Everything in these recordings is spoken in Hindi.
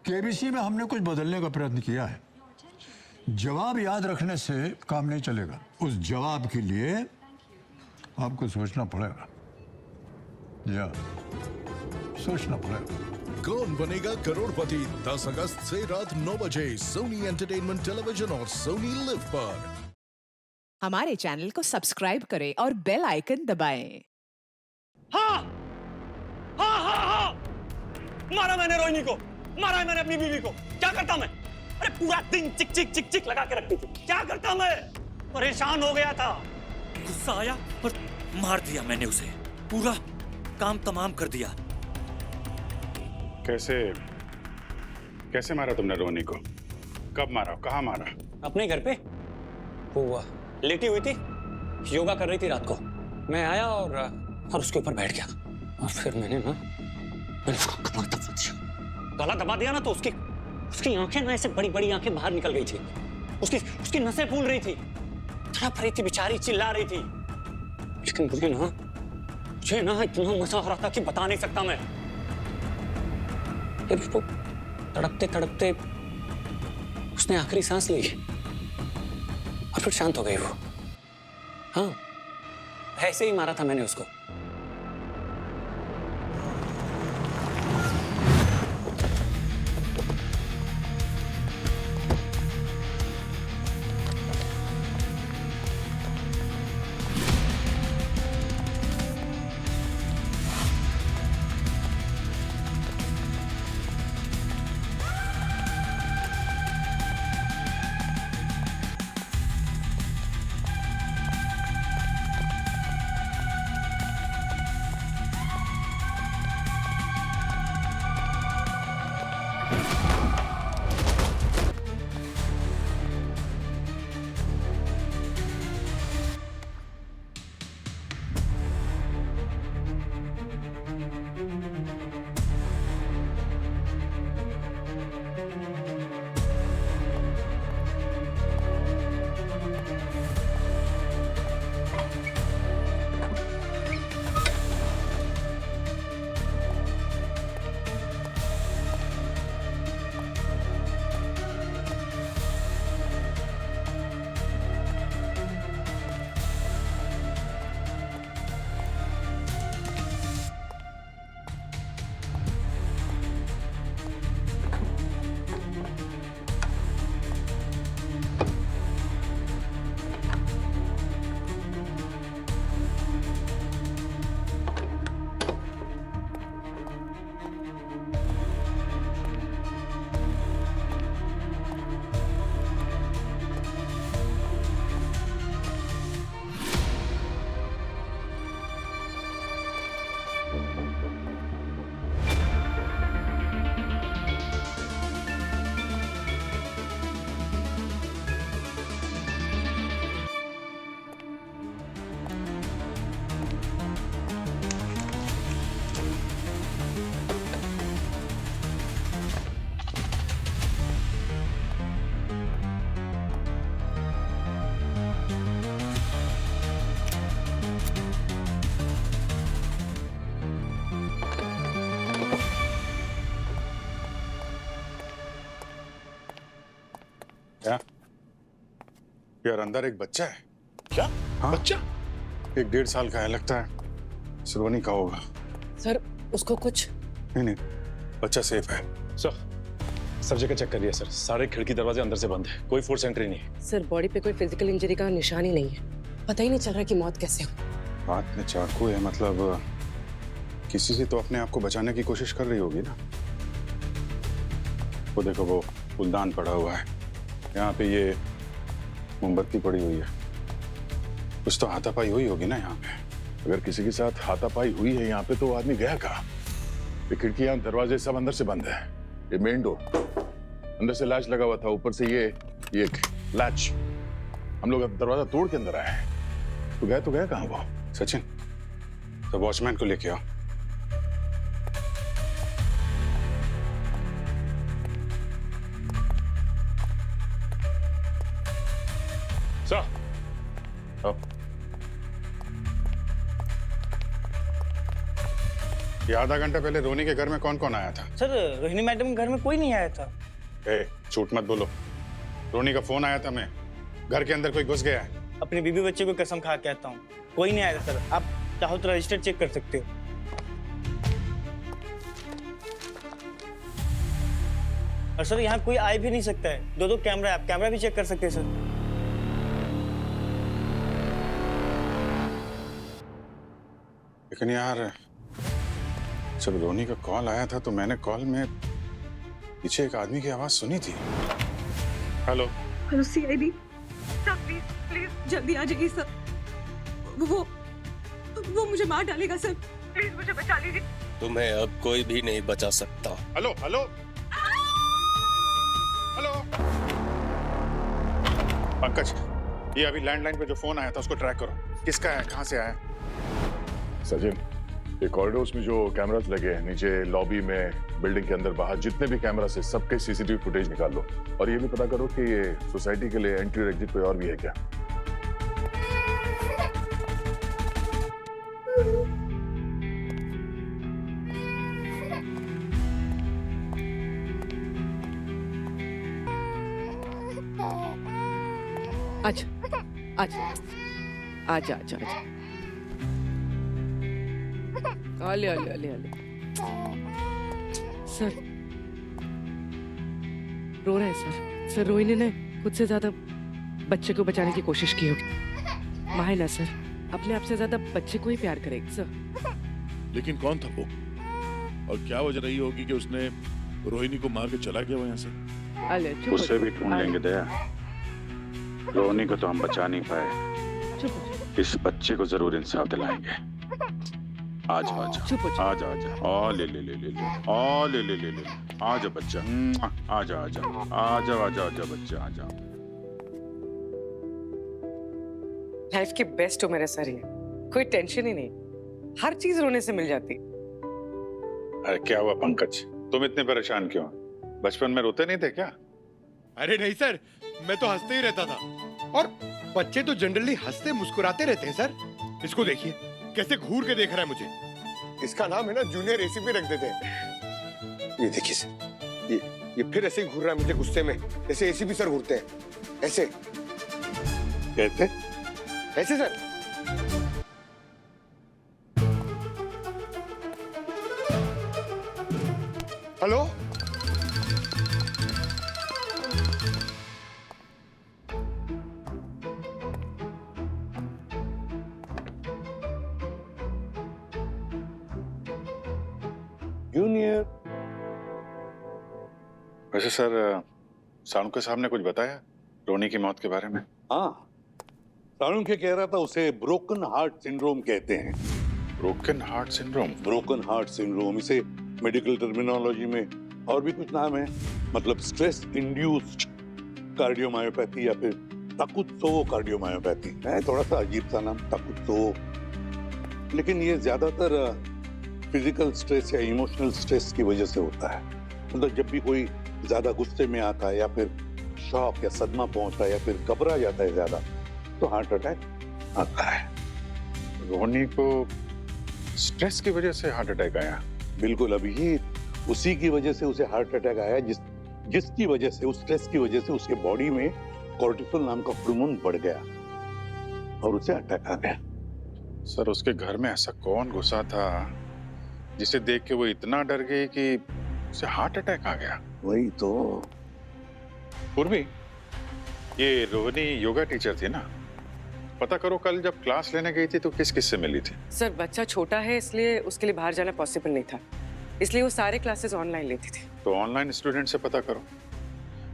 केबीसी में हमने कुछ बदलने का प्रयत्न किया है। जवाब याद रखने से काम नहीं चलेगा, उस जवाब के लिए आपको सोचना पड़ेगा। या सोचना पड़ेगा। कौन बनेगा करोड़पति 10 अगस्त से रात 9 बजे सोनी एंटरटेनमेंट टेलीविजन और सोनी लिव पर। हमारे चैनल को सब्सक्राइब करें और बेल आइकन दबाएं। हाँ हाँ हाँ हाँ, मारा मैंने रोहिणी को, मारा है मैंने अपनी बीवी को। क्या करता मैं? अरे पूरा दिन चिक चिक चिक चिक लगा के रखती थी। क्या करता मैं? परेशान हो गया था। गुस्सा आया और मार दिया मैंने उसे। पूरा काम तमाम कर दिया। कैसे मारा तुमने रोहिणी को? कब मारा? कहाँ मारा? अपने घर पे वो लेटी हुई थी, योगा कर रही थी रात को। मैं आया और उसके ऊपर बैठ गया और फिर मैंने उसको कमर दबा दिया। गला दबा दिया ना तो उसकी आंखें ना ऐसे बड़ी बड़ी आंखें बाहर निकल गई थी। उसकी नसें फूल रही थी, तड़प रही थी बेचारी, चिल्ला रही थी। लेकिन मुझे ना इतना मजा आ रहा था कि बता नहीं सकता मैं। फिर वो तड़पते तड़पते उसने आखिरी सांस ली और फिर शांत हो गई वो। हाँ, ऐसे ही मारा था मैंने उसको। क्या यार, अंदर एक बच्चा है। क्या? हाँ? बच्चा? 1-1.5 साल का है, लगता है रोहिणी का होगा। सर उसको कुछ नहीं, बच्चा सेफ है। सब जगह चेक कर लिया सर, सारे खिड़की दरवाजे अंदर से बंद है, कोई फोर्स एंट्री नहीं है। सर बॉडी पे कोई फिजिकल इंजरी का निशान ही नहीं है, पता ही नहीं चल रहा कि मौत कैसे हो। हाथ में चाकू है, मतलब किसी से तो अपने आप को बचाने की कोशिश कर रही होगी ना। वो देखो, वो फूलदान पड़ा हुआ है, यहाँ पे ये मोमबत्ती पड़ी हुई है। कुछ तो हाथापाई हुई होगी ना यहाँ पे। अगर किसी के साथ हाथापाई हुई है यहाँ पे तो वो आदमी गया कहाँ? ये खिड़कियां दरवाजे सब अंदर से बंद है। ये मेन डोर अंदर से लैच लगा हुआ था, ऊपर से ये लैच। हम लोग दरवाजा तोड़ के अंदर आए। तो गया कहाँ वो? सचिन, तो वॉचमैन को लेके आओ। सर, अब ये आधा घंटा पहले रोनी के घर में कौन कौन आया था? सर रोहिणी मैडम के घर में कोई नहीं आया था। ए, झूठ मत बोलो। रोनी का फोन आया था, मैं घर के अंदर कोई घुस गया है। अपने बीबी बच्चे को कसम खा कहता हूँ, कोई नहीं आया था सर। आप चाहो तो रजिस्टर चेक कर सकते हो। और सर यहाँ कोई आ भी नहीं सकता है, दो कैमरा है, आप कैमरा भी चेक कर सकते हैं सर। लेकिन यार जब रोनी का कॉल आया था तो मैंने कॉल में पीछे एक आदमी की आवाज सुनी थी। Hello hello CID sir, please please जल्दी आ जाइए सर। वो मुझे मार डालेगा सर, प्लीज मुझे बचा लीजिए। तुम्हें अब कोई भी नहीं बचा सकता। हेलो हेलो हेलो पंकज, ये अभी लैंडलाइन पे जो फोन आया था उसको ट्रैक करो। किसका है, कहाँ से आया? सचिन, ये कॉरिडोर्स में जो कैमरास लगे हैं नीचे लॉबी में, बिल्डिंग के अंदर बाहर जितने भी कैमरास है सबके सीसीटीवी फुटेज निकाल लो और ये भी पता करो कि ये सोसाइटी के लिए एंट्री और एग्जिट कोई और भी है क्या। आजा आजा आजा आजा आजा। आले आले आले आले। सर रो रहे हैं सर। सर रोहिणी ने खुद से ज्यादा बच्चे को बचाने की कोशिश की होगी। माँ है ना सर, अपने आप से ज्यादा बच्चे को ही प्यार करेगी सर। लेकिन कौन था वो और क्या वजह रही होगी कि उसने रोहिणी को मार के चला गया वो यहाँ से? आले चुप हो उससे भी जाओ, ढूंढ आले, लेंगे दया। रोनी को तो हम बचा नहीं पाए, चुप हो जाओ, इस बच्चे को जरूर इंसाफ दिलाएंगे। आज आजा चुप हो जाओ। आजा आजा, आ ले ले ले ले ले, आ ले ले ले ले, आजा बच्चा, आजा आजा आजा आजा आजा बच्चा आजा। लाइफ की बेस्ट उम्र है सर ये, कोई टेंशन ही नहीं, हर चीज रोने से मिल जाती। अरे क्या हुआ पंकज, तुम इतने परेशान क्यों? बचपन में रोते नहीं थे क्या? अरे नहीं सर, मैं तो हंसते ही रहता था और बच्चे तो जनरली हंसते मुस्कुराते रहते हैं सर। इसको देखिए कैसे घूर के देख रहा है मुझे। इसका नाम है ना जूनियर एसीपी रख देते हैं। ये देखिए सर, ये फिर ऐसे ही घूर रहा है मुझे गुस्से में, जैसे एसीपी सर घूरते हैं। ऐसे कहते ऐसे सर। Hello junior. वैसे सर साणुके साहब ने कुछ बताया रोनी की मौत के बारे में? हाँ, साणुके कह रहा था उसे ब्रोकन हार्ट सिंड्रोम कहते हैं। Broken heart syndrome? Broken heart syndrome, इसे मेडिकल टर्मिनोलॉजी में और भी कुछ नाम है, मतलब स्ट्रेस इंड्यूस्ड कार्डियोमायोपैथी या फिर ताकुत्सो कार्डियोमायोपैथी है। थोड़ा सा अजीब सा नाम, ताकुत्सो। लेकिन ये ज्यादातर फिजिकल स्ट्रेस या इमोशनल स्ट्रेस की वजह से होता है। मतलब जब भी कोई ज्यादा गुस्से में आता है या फिर शॉक या सदमा पहुंचता है या फिर घबरा जाता है ज्यादा, तो हार्ट अटैक आता है। रोनी को स्ट्रेस की वजह से हार्ट अटैक आया? बिल्कुल, अभी उसी की वजह से उसे हार्ट अटैक आया, जिसकी वजह से, उस स्ट्रेस की वजह से उसके बॉडी में कोर्टिसोल नाम का हार्मोन बढ़ गया और उसे अटैक आ गया। सर उसके घर में ऐसा कौन घुसा था जिसे देख के वो इतना डर गई कि उसे हार्ट अटैक आ गया? वही तो। पूर्वी, ये रोहिणी योगा टीचर थी ना, पता करो कल जब क्लास लेने गई थी तो किस किस से मिली थी? सर बच्चा छोटा है इसलिए उसके लिए बाहर जाना पॉसिबल नहीं था, इसलिए वो सारे क्लासेस ऑनलाइन लेती थी। तो ऑनलाइन स्टूडेंट से पता करो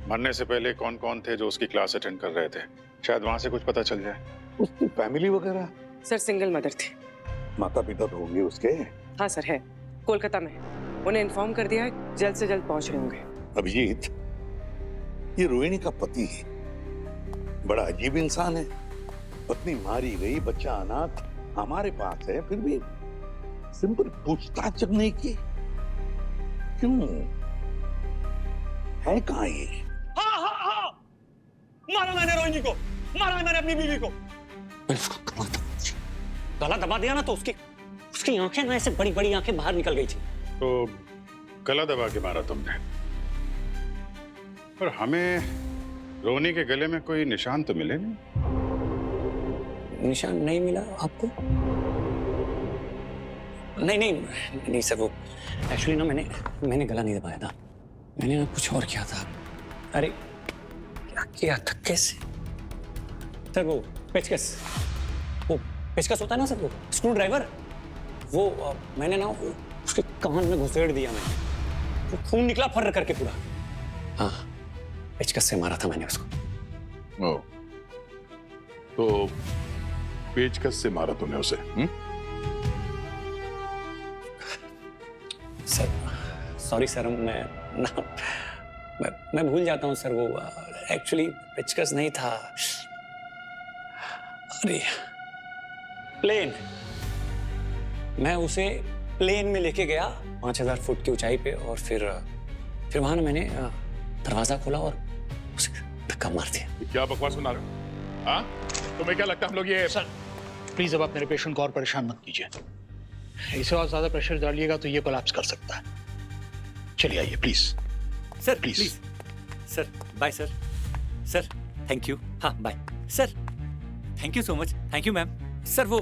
मरने से पहले कौन कौन थे जो उसकी क्लास अटेंड कर रहे थे, शायद वहां से कुछ पता चल जाए। उसकी फैमिली वगैरह? सर सिंगल मदर थी। माता पिता तो होंगे उसके? हाँ सर है, कोलकाता में। उन्हें इन्फॉर्म कर दिया है, जल्द से जल्द पहुंच रहे होंगे। अभिजीत, ये रोहिणी का पति है, बड़ा अजीब इंसान है। पत्नी मारी गई, बच्चा अनाथ, हमारे पास है, फिर भी सिंपल पूछताछ नहीं की। क्यों है कहाँ ये? हाँ हाँ हाँ, मारा मैंने रोहिणी को, मारा मैंने अपनी बीवी को। मैंने उसको गला दबा दिया ना तो उसकी उसकी आंखें ना ऐसे बड़ी बड़ी आंखें बाहर निकल गई थी। तो गला दबा के मारा तुमने। पर हमें रोनी के गले में कोई निशान तो मिले नहीं। निशान नहीं मिला आपको? नहीं सर, वो एक्चुअली ना मैंने गला नहीं दबाया था, मैंने ना कुछ और किया था। अरे क्या किया था, कैसे? सर वो पेचकस होता है ना सर, वो स्क्रू ड्राइवर, वो मैंने ना उसके कान में घुसेड़ दिया मैंने, वो खून निकला फर्र करके पूरा। हाँ, पेचकस से मारा था मैंने उसको। ओ, तो पेचकस से मारा तूने उसे? सर सॉरी सर, मैं भूल जाता हूँ सर, वो एक्चुअली पेचकस नहीं था। अरे प्लेन, मैं उसे प्लेन में लेके गया 5000 फुट की ऊंचाई पे, और फिर वहां ना मैंने दरवाजा खोला और उसे धक्का मार दिया। क्या बकवास सुना रहे हो? हाँ? तुम्हें क्या लगता है हम लोग ये? सर प्लीज अब आप मेरे पेशेंट को और परेशान मत कीजिए, इसे और ज्यादा प्रेशर डालिएगा तो ये कोलैप्स कर सकता है। चलिए आइए please. Sir please sir, bye sir. Sir thank you. हाँ bye sir, thank you so much. Thank you ma'am. Sir वो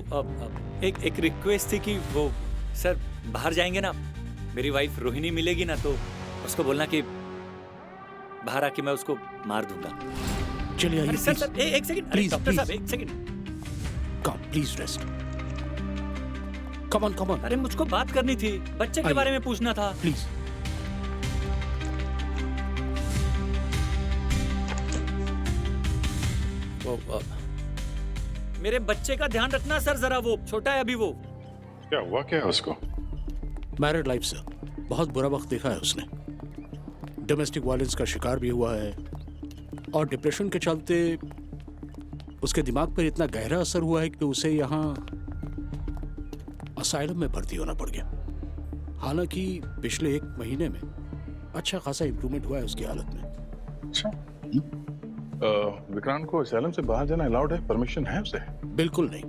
एक रिक्वेस्ट थी कि वो सर बाहर जाएंगे ना, मेरी वाइफ रोहिणी मिलेगी ना, तो उसको बोलना कि बाहर आके मैं उसको मार दूंगा। चलिए आइए सर सर एक सेकंड प्लीज, डॉक्टर साहब एक second. Come please rest. Come on. अरे मुझको बात करनी थी, बच्चे के बारे में पूछना था। प्लीज। मेरे बच्चे का ध्यान रखना सर जरा, वो छोटा है अभी। वो क्या हुआ, क्या है उसको? मैरिड लाइफ सर, बहुत बुरा वक्त देखा है उसने, डोमेस्टिक वायलेंस का शिकार भी हुआ है, और डिप्रेशन के चलते उसके दिमाग पर इतना गहरा असर हुआ है कि उसे यहाँ असाइलम में भर्ती होना पड़ गया। हालांकि पिछले 1 महीने में अच्छा खासा इंप्रूवमेंट हुआ है उसकी हालत में। अच्छा, विक्रांत को असैलम से बाहर जाना अलाउड है? परमिशन है उसे? बिल्कुल नहीं,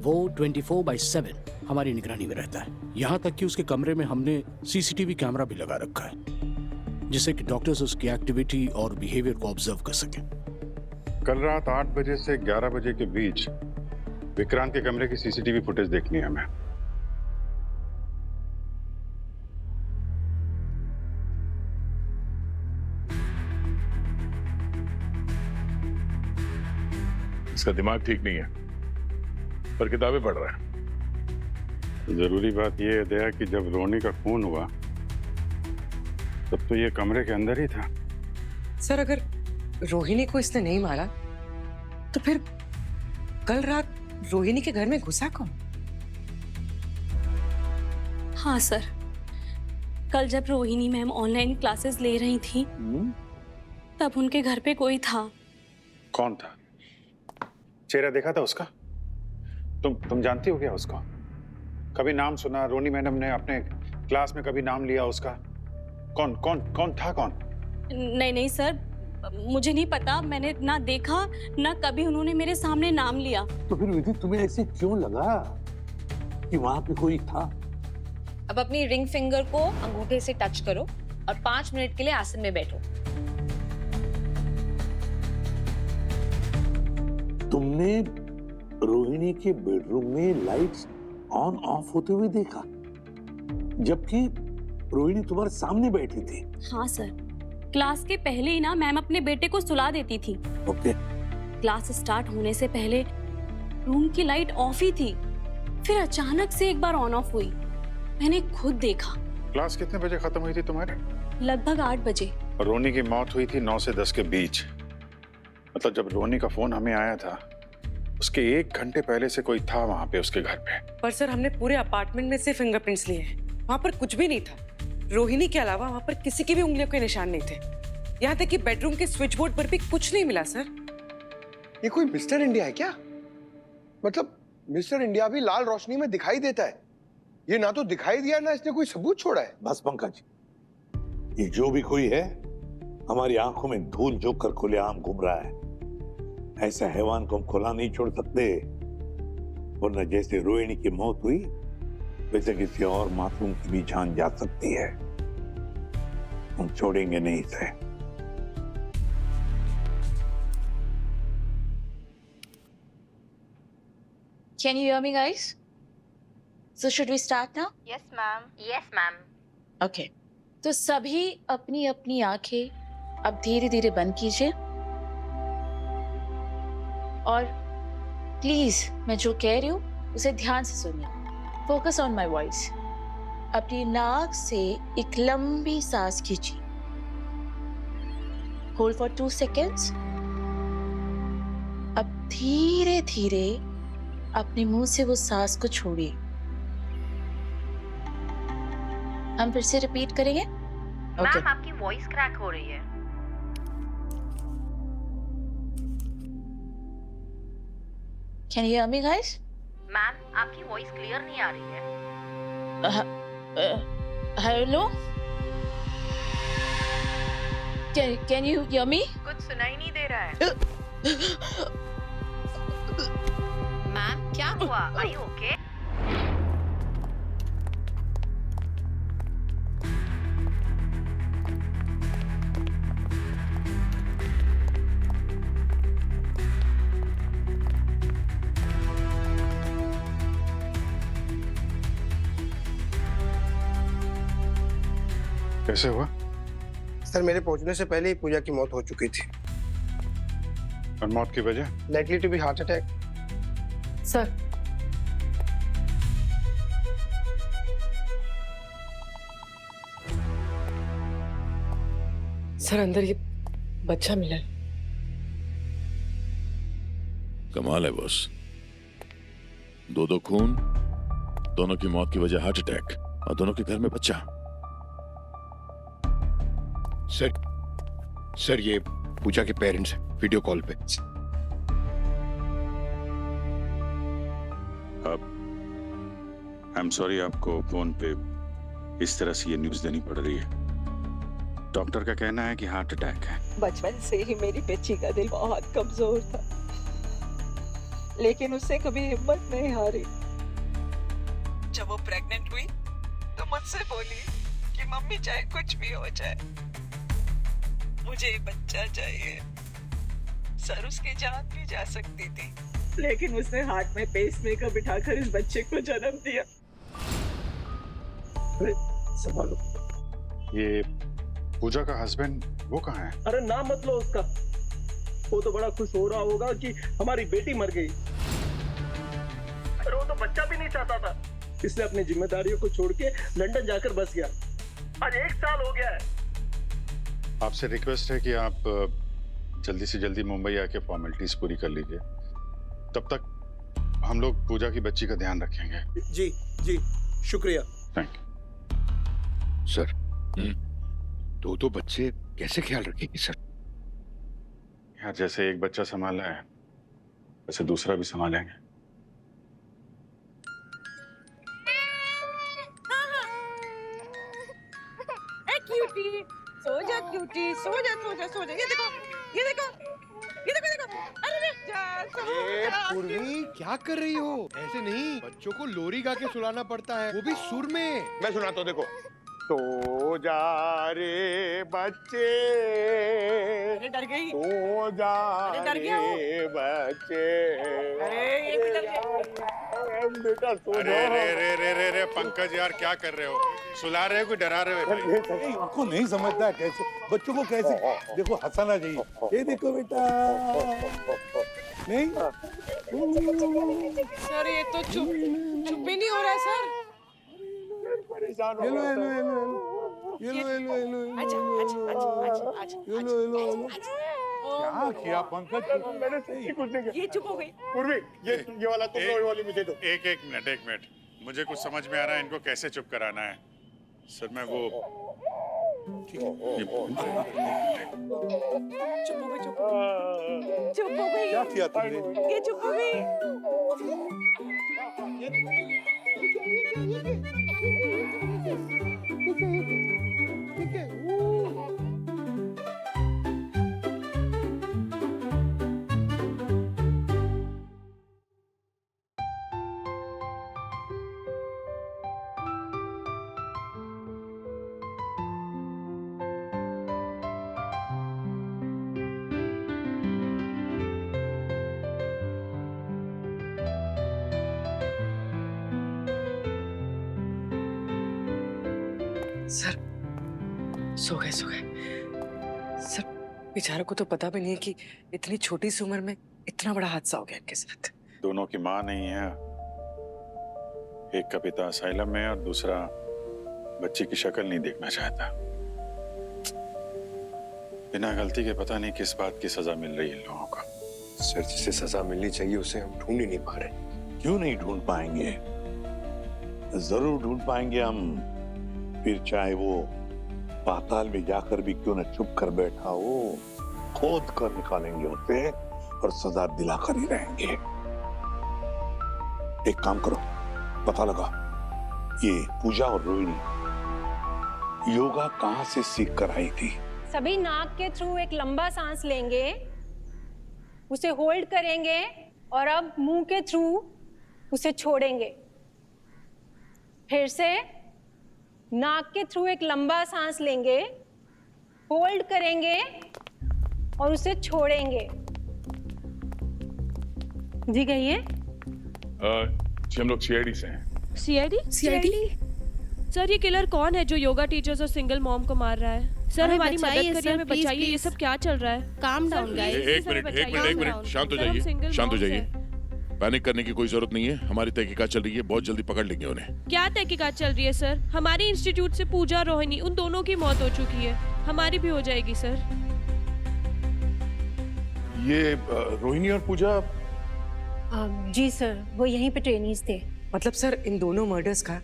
वो 24/7 हमारी निगरानी में रहता है। यहाँ तक कि उसके कमरे में हमने CCTV कैमरा भी लगा रखा है, जिससे कि डॉक्टर्स उसकी एक्टिविटी और बिहेवियर को ऑब्जर्व कर सकें। कल रात 8 बजे से 11 बजे के बीच विक्रांत के कमरे की CCTV फुटेज देखनी है हमें। इसका दिमाग ठीक नहीं है, पर किताबें पढ़ रहा है। जरूरी बात यह है दया कि जब रोनी का खून हुआ तब तो ये कमरे के अंदर ही था। सर अगर रोहिणी को इसने नहीं मारा तो फिर कल रात रोहिणी के घर में घुसा कौन? हाँ सर, कल जब रोहिणी मैम ऑनलाइन क्लासेस ले रही थी तब उनके घर पे कोई था। कौन था? चेहरा देखा था उसका? तुम जानती हो क्या उसको? कभी नाम सुना? रोनी मैडम ने अपने क्लास में कभी नाम लिया उसका? कौन था? नहीं सर, मुझे नहीं पता, मैंने ना देखा ना कभी उन्होंने मेरे सामने नाम लिया। तो फिर विधि तुम्हें ऐसे क्यों लगा कि वहां पे कोई था? अब अपनी रिंग फिंगर को अंगूठे से टच करो और 5 मिनट के लिए आसन में बैठो। तुमने रोहिणी के बेडरूम में लाइट्स ऑन ऑफ होते हुए देखा, जबकि रोहिणी तुम्हारे सामने बैठी थी? हाँ सर, क्लास के पहले ही ना मैम अपने बेटे को सुला देती थी। ओके। क्लास स्टार्ट होने से पहले रूम की लाइट ऑफ ही थी, फिर अचानक से एक बार ऑन ऑफ हुई, मैंने खुद देखा। क्लास कितने बजे खत्म हुई थी तुम्हारे? लगभग 8 बजे। और रोनी की मौत हुई थी 9 से 10 के बीच। मतलब जब रोनी का फोन हमें आया था उसके 1 घंटे पहले से कोई था वहां पे उसके घर पे। पर सर हमने पूरे अपार्टमेंट में से फिंगरप्रिंट्स लिए हैं, वहां पर कुछ भी नहीं था। रोहिणी के अलावा वहां पर किसी की भी उंगलियों के निशान नहीं थे। यहाँ तक कि बेडरूम के स्विच बोर्ड पर भी कुछ नहीं मिला सर। ये कोई मिस्टर इंडिया है क्या? मतलब मिस्टर इंडिया भी लाल रोशनी में दिखाई देता है। ये ना तो दिखाई दिया ना इसने कोई सबूत छोड़ा है। बस पंकज, ये जो भी कोई है हमारी आंखों में धूल झोंक कर खुलेआम घूम रहा है। ऐसा हैवान को हम खुला नहीं छोड़ सकते, वरना जैसे रोहिणी की मौत हुई वैसे किसी और मासूम की भी जान जा सकती है। हम छोड़ेंगे नहीं इसे। Can you hear me, guys? So should we start now? Yes, ma'am. Yes, ma'am. Okay. तो सभी अपनी अपनी आंखें अब धीरे धीरे बंद कीजिए और प्लीज मैं जो कह रही हूँ उसे ध्यान से सुनिए। Focus on my voice. अपनी नाक से एक लंबी सांस खींचिए। Hold for 2 seconds। अब धीरे धीरे अपने मुंह से वो सांस को छोड़िए। हम फिर से रिपीट करेंगे। मैम आपकी वॉइस क्रैक हो रही है। Can you hear me, guys? Ma'am आपकी वॉइस क्लियर नहीं आ रही है। Hello? Can you hear me? कुछ सुनाई नहीं दे रहा है। मैम क्या हुआ? Are you okay? कैसे हुआ? सर मेरे पहुंचने से पहले ही पूजा की मौत हो चुकी थी। और मौत की वजह? Likely to be heart attack. Sir sir अंदर ये बच्चा मिला है। कमाल है बॉस, दो खून, दोनों की मौत की वजह हार्ट अटैक और दोनों के घर में बच्चा। सर ये पूजा के पेरेंट्स हैं वीडियो कॉल पे। आई एम सॉरी, आपको फोन पे इस तरह से ये न्यूज़ देनी पड़ रही है। डॉक्टर का कहना है कि हार्ट अटैक है। बचपन से ही मेरी बच्ची का दिल बहुत कमजोर था, लेकिन उससे कभी हिम्मत नहीं हारी। जब वो प्रेग्नेंट हुई तो मुझसे बोली कि मम्मी चाहे कुछ भी हो जाए मुझे बच्चा चाहिए। सर उसकी जान भी जा सकती थी, लेकिन उसने हार्ट में पेसमेकर बिठाकर इस बच्चे को जन्म दिया। संभालो। ये पूजा का हस्बैंड वो कहाँ है? अरे नाम मत लो उसका, वो तो बड़ा खुश हो रहा होगा कि हमारी बेटी मर गई। अरे वो तो बच्चा भी नहीं चाहता था, इसने अपनी जिम्मेदारियों को छोड़ के लंदन जाकर बस गया। आज 1 साल हो गया है। आपसे रिक्वेस्ट है कि आप जल्दी से जल्दी मुंबई आके फॉर्मेलिटीज पूरी कर लीजिए। तब तक हम लोग पूजा की बच्ची का ध्यान रखेंगे। जी जी शुक्रिया। Thank you. सर दो बच्चे कैसे ख्याल रखेंगे सर? यार जैसे एक बच्चा संभाला है वैसे दूसरा भी संभालेंगे। क्यूटी सो जा, क्यूटी सो जा सो जा सो जा। ये देखो ये देखो ये देखो देखो। अरे जा पूर्वी क्या कर रही हो? ऐसे नहीं, बच्चों को लोरी गा के सुलाना पड़ता है, वो भी सुर में। मैं सुनाता हूँ, देखो। सो जा रे बच्चे, अरे डर गई। सो जा रे बच्चे, अरे ये भी डर गया। बेटा सो जा। रे पंकज यार क्या कर रहे हो? सुला रहे हो कि डरा रहे हो? इनको नहीं समझता कैसे बच्चों को कैसे देखो हंसाना चाहिए। ये देखो बेटा, नहीं सर ये तो चुप ही नहीं हो रहा है सर। परेशान हो hello hello hello hello hello hello hello क्या किया पंकज? मैंने सच्ची कुछ नहीं किया। ये चुप हो गई। पूर्वी ये वाला तुम लोग वाली मुझे दो। एक मिनट मुझे कुछ समझ में आ रहा है इनको कैसे चुप कराना है। सर मैं वो चुप हो गई। क्या किया तुमने? ये चुप हो गई। सर सो गए सर। बेचारों को तो पता भी नहीं कि इतनी छोटी सी उम्र में इतना बड़ा हादसा हो गया इनके साथ। दोनों की माँ नहीं है, एक का पिता असाइलम में और दूसरा बच्ची की शक्ल नहीं देखना चाहता। बिना गलती के पता नहीं किस बात की सजा मिल रही है इन लोगों को। सर जिसे सजा मिलनी चाहिए उसे हम ढूंढ ही नहीं पा रहे। क्यों नहीं ढूंढ पाएंगे? जरूर ढूंढ पाएंगे हम। फिर चाहे वो पाताल में जाकर भी क्यों न छुप कर बैठा हो, खोद कर निकालेंगे उसे और सजा दिलाकर ही रहेंगे। एक काम करो, पता लगा ये पूजा और रोहिणी योगा कहां से सीख कर आई थी। सभी नाक के थ्रू एक लंबा सांस लेंगे, उसे होल्ड करेंगे और अब मुंह के थ्रू उसे छोड़ेंगे। फिर से नाक के थ्रू एक लंबा सांस लेंगे, होल्ड करेंगे और उसे छोड़ेंगे। जी कहिए। जी हम लोग सीआईडी से हैं। सीआईडी? सर ये किलर कौन है जो योगा टीचर्स और सिंगल मॉम को मार रहा है? सर हमारी मदद करिए, हमें बचाइए। ये सब क्या चल रहा है? Calm down guys. एक मिनट शांत हो जाइए, शांत हो जाइए। पैनिक करने की कोई जरूरत नहीं है। हमारी तहकीकात चल रही है, बहुत जल्दी पकड़ लेंगे उन्हें। क्या तहकीकात चल रही है सर? हमारे इंस्टीट्यूट से पूजा और रोहिणी, उन दोनों की मौत हो चुकी है, हमारी भी हो जाएगी सर। ये रोहिणी और पूजा? जी सर, वो यहीं पे ट्रेनीज थे। मतलब सर इन दोनों मर्डर्स का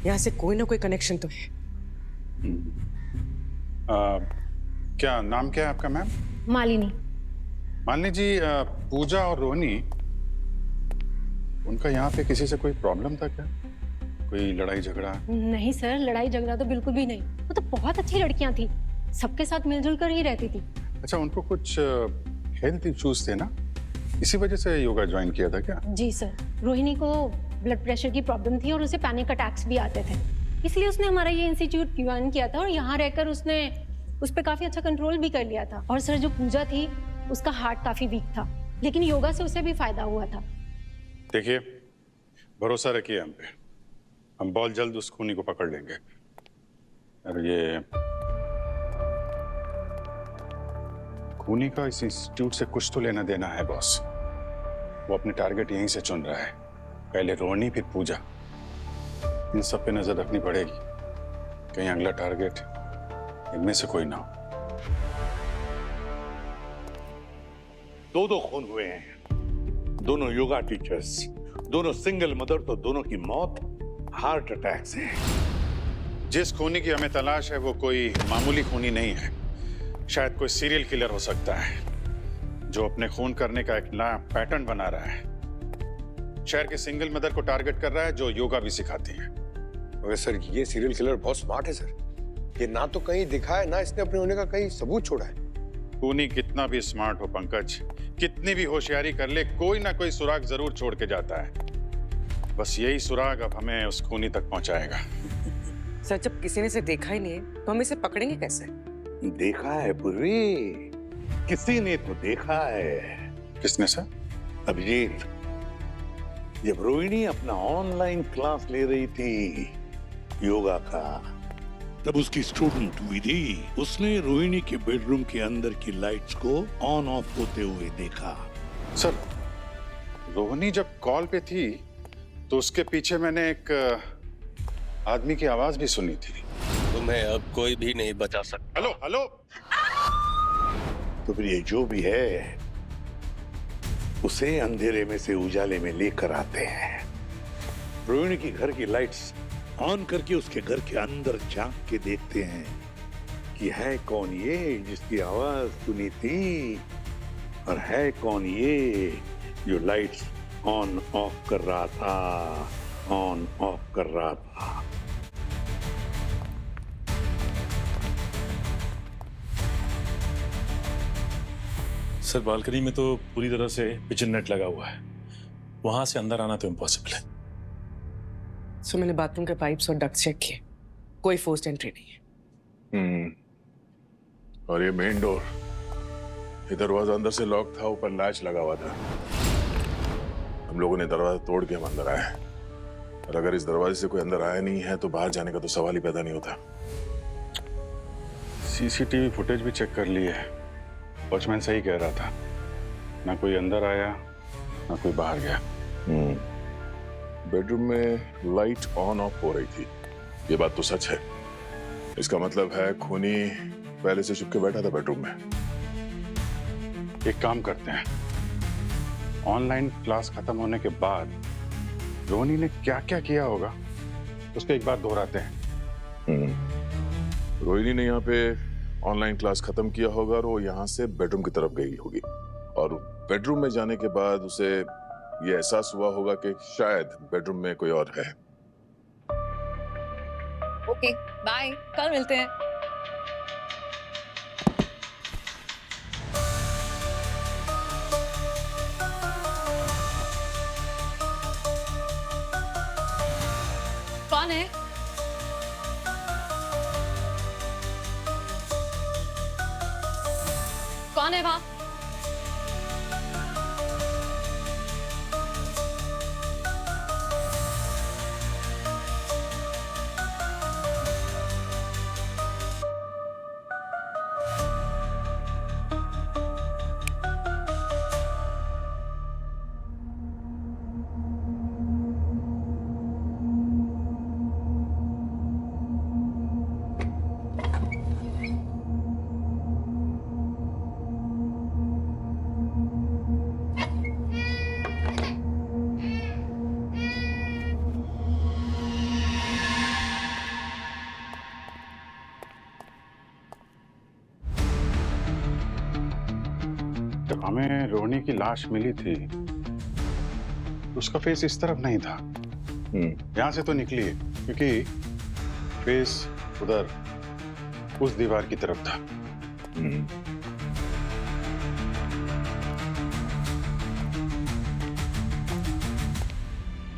यहाँ से कोई ना कोई कनेक्शन तो है। क्या नाम क्या है आपका मैम? मालिनी। मालिनी जी, पूजा और रोहिणी, उनका यहाँ पे किसी से कोई प्रॉब्लम था क्या? कोई लड़ाई झगड़ा? नहीं सर, लड़ाई झगड़ा तो बिल्कुल भी नहीं। वो तो बहुत अच्छी लड़कियां थी, सबके साथ मिलजुल कर ही रहती थी। अच्छा, उनको कुछ हेल्थ इश्यूज थे ना, इसी वजह से योगा ज्वाइन किया था क्या? जी सर, रोहिणी को ब्लड प्रेशर की प्रॉब्लम थी और उसे पैनिक अटैक्स भी आते थे, इसलिए उसने हमारा ये इंस्टीट्यूट ज्वाइन किया था और यहाँ रहकर उसने उस पर काफी अच्छा कंट्रोल भी कर लिया था। और सर जो पूजा थी उसका हार्ट काफी वीक था, लेकिन योगा से उसे भी फायदा हुआ था। देखिए, भरोसा रखिए हम पे, हम बहुत जल्द उस खूनी को पकड़ लेंगे। और ये खूनी का इस इंस्टीट्यूट से कुछ तो लेना देना है बॉस। वो अपने टारगेट यहीं से चुन रहा है, पहले रोहिणी फिर पूजा। इन सब पे नजर रखनी पड़ेगी, कहीं अगला टारगेट इनमें से कोई ना हो। दो खून हुए हैं, दोनों योगा टीचर्स, दोनों सिंगल मदर, तो दोनों की मौत हार्ट अटैक से। जिस खूनी की हमें तलाश है वो कोई मामूली खूनी नहीं है, शायद कोई सीरियल किलर हो सकता है जो अपने खून करने का एक नया पैटर्न बना रहा है। शहर के सिंगल मदर को टारगेट कर रहा है जो योगा भी सिखाती है। मगर सर ये सीरियल किलर बहुत स्मार्ट है सर, ये ना तो कहीं दिखा है ना इसने अपने होने का कहीं सबूत छोड़ा है। खूनी कितना भी स्मार्ट हो पंकज, कितनी भी होशियारी कर ले, कोई ना कोई सुराग जरूर छोड़ के जाता है। बस यही सुराग अब हमें उस खूनी तक पहुंचाएगा। सर जब किसी ने इसे देखा ही नहीं है तो हम इसे पकड़ेंगे कैसे? देखा है पूरी, किसी ने तो देखा है। किसने सर? अभिजीत, जब रोहिणी अपना ऑनलाइन क्लास ले रही थी योगा का, तब उसकी स्टूडेंट विधि, उसने रोहिणी के बेडरूम के अंदर की लाइट्स को ऑन ऑफ होते हुए देखा। सर, रोहिणी जब कॉल पे थी तो उसके पीछे मैंने एक आदमी की आवाज भी सुनी थी। तुम्हें अब कोई भी नहीं बचा सकता। Hello hello. तो फिर ये जो भी है उसे अंधेरे में से उजाले में लेकर आते हैं। रोहिणी की घर की लाइट्स ऑन करके उसके घर के अंदर झांक के देखते हैं कि है कौन ये जिसकी आवाज सुनी थी, और है कौन ये जो लाइट्स ऑन ऑफ कर रहा था, ऑन ऑफ कर रहा था। सर बालकनी में तो पूरी तरह से पिजन नेट लगा हुआ है, वहां से अंदर आना तो इम्पॉसिबल है। सो मैंने बाथरूम के पाइप्स और डक्ट चेक किए, कोई फोर्स्ड एंट्री नहीं है। और ये मेन डोर, ये दरवाजा अंदर से लॉक था, ऊपर लैच लगा हुआ था। हम लोगों ने दरवाजा तोड़ के हम अंदर आए, और अगर इस दरवाजे से कोई अंदर आया नहीं है तो बाहर जाने का तो सवाल ही पैदा नहीं होता। सीसीटीवी फुटेज भी चेक कर ली है। वॉचमैन सही कह रहा था, ना कोई अंदर आया ना कोई बाहर गया। बेडरूम में लाइट ऑन ऑफ हो रही थी, ये बात तो सच है। इसका मतलब है खूनी पहले से छुप के बैठा था बेडरूम में। एक काम करते हैं, ऑनलाइन क्लास खत्म होने के बाद रोनी ने क्या क्या किया होगा उसको एक बार दोहराते हैं। रोहिणी ने यहाँ पे ऑनलाइन क्लास खत्म किया होगा और वो यहाँ से बेडरूम की तरफ गई होगी, और बेडरूम में जाने के बाद उसे ये एहसास हुआ होगा कि शायद बेडरूम में कोई और है। ओके बाय, कल मिलते हैं। कौन है? कौन है वहां? जब हमें रोहिणी की लाश मिली थी उसका फेस इस तरफ नहीं था। यहां से तो निकली है क्योंकि फेस उधर उस दीवार की तरफ था।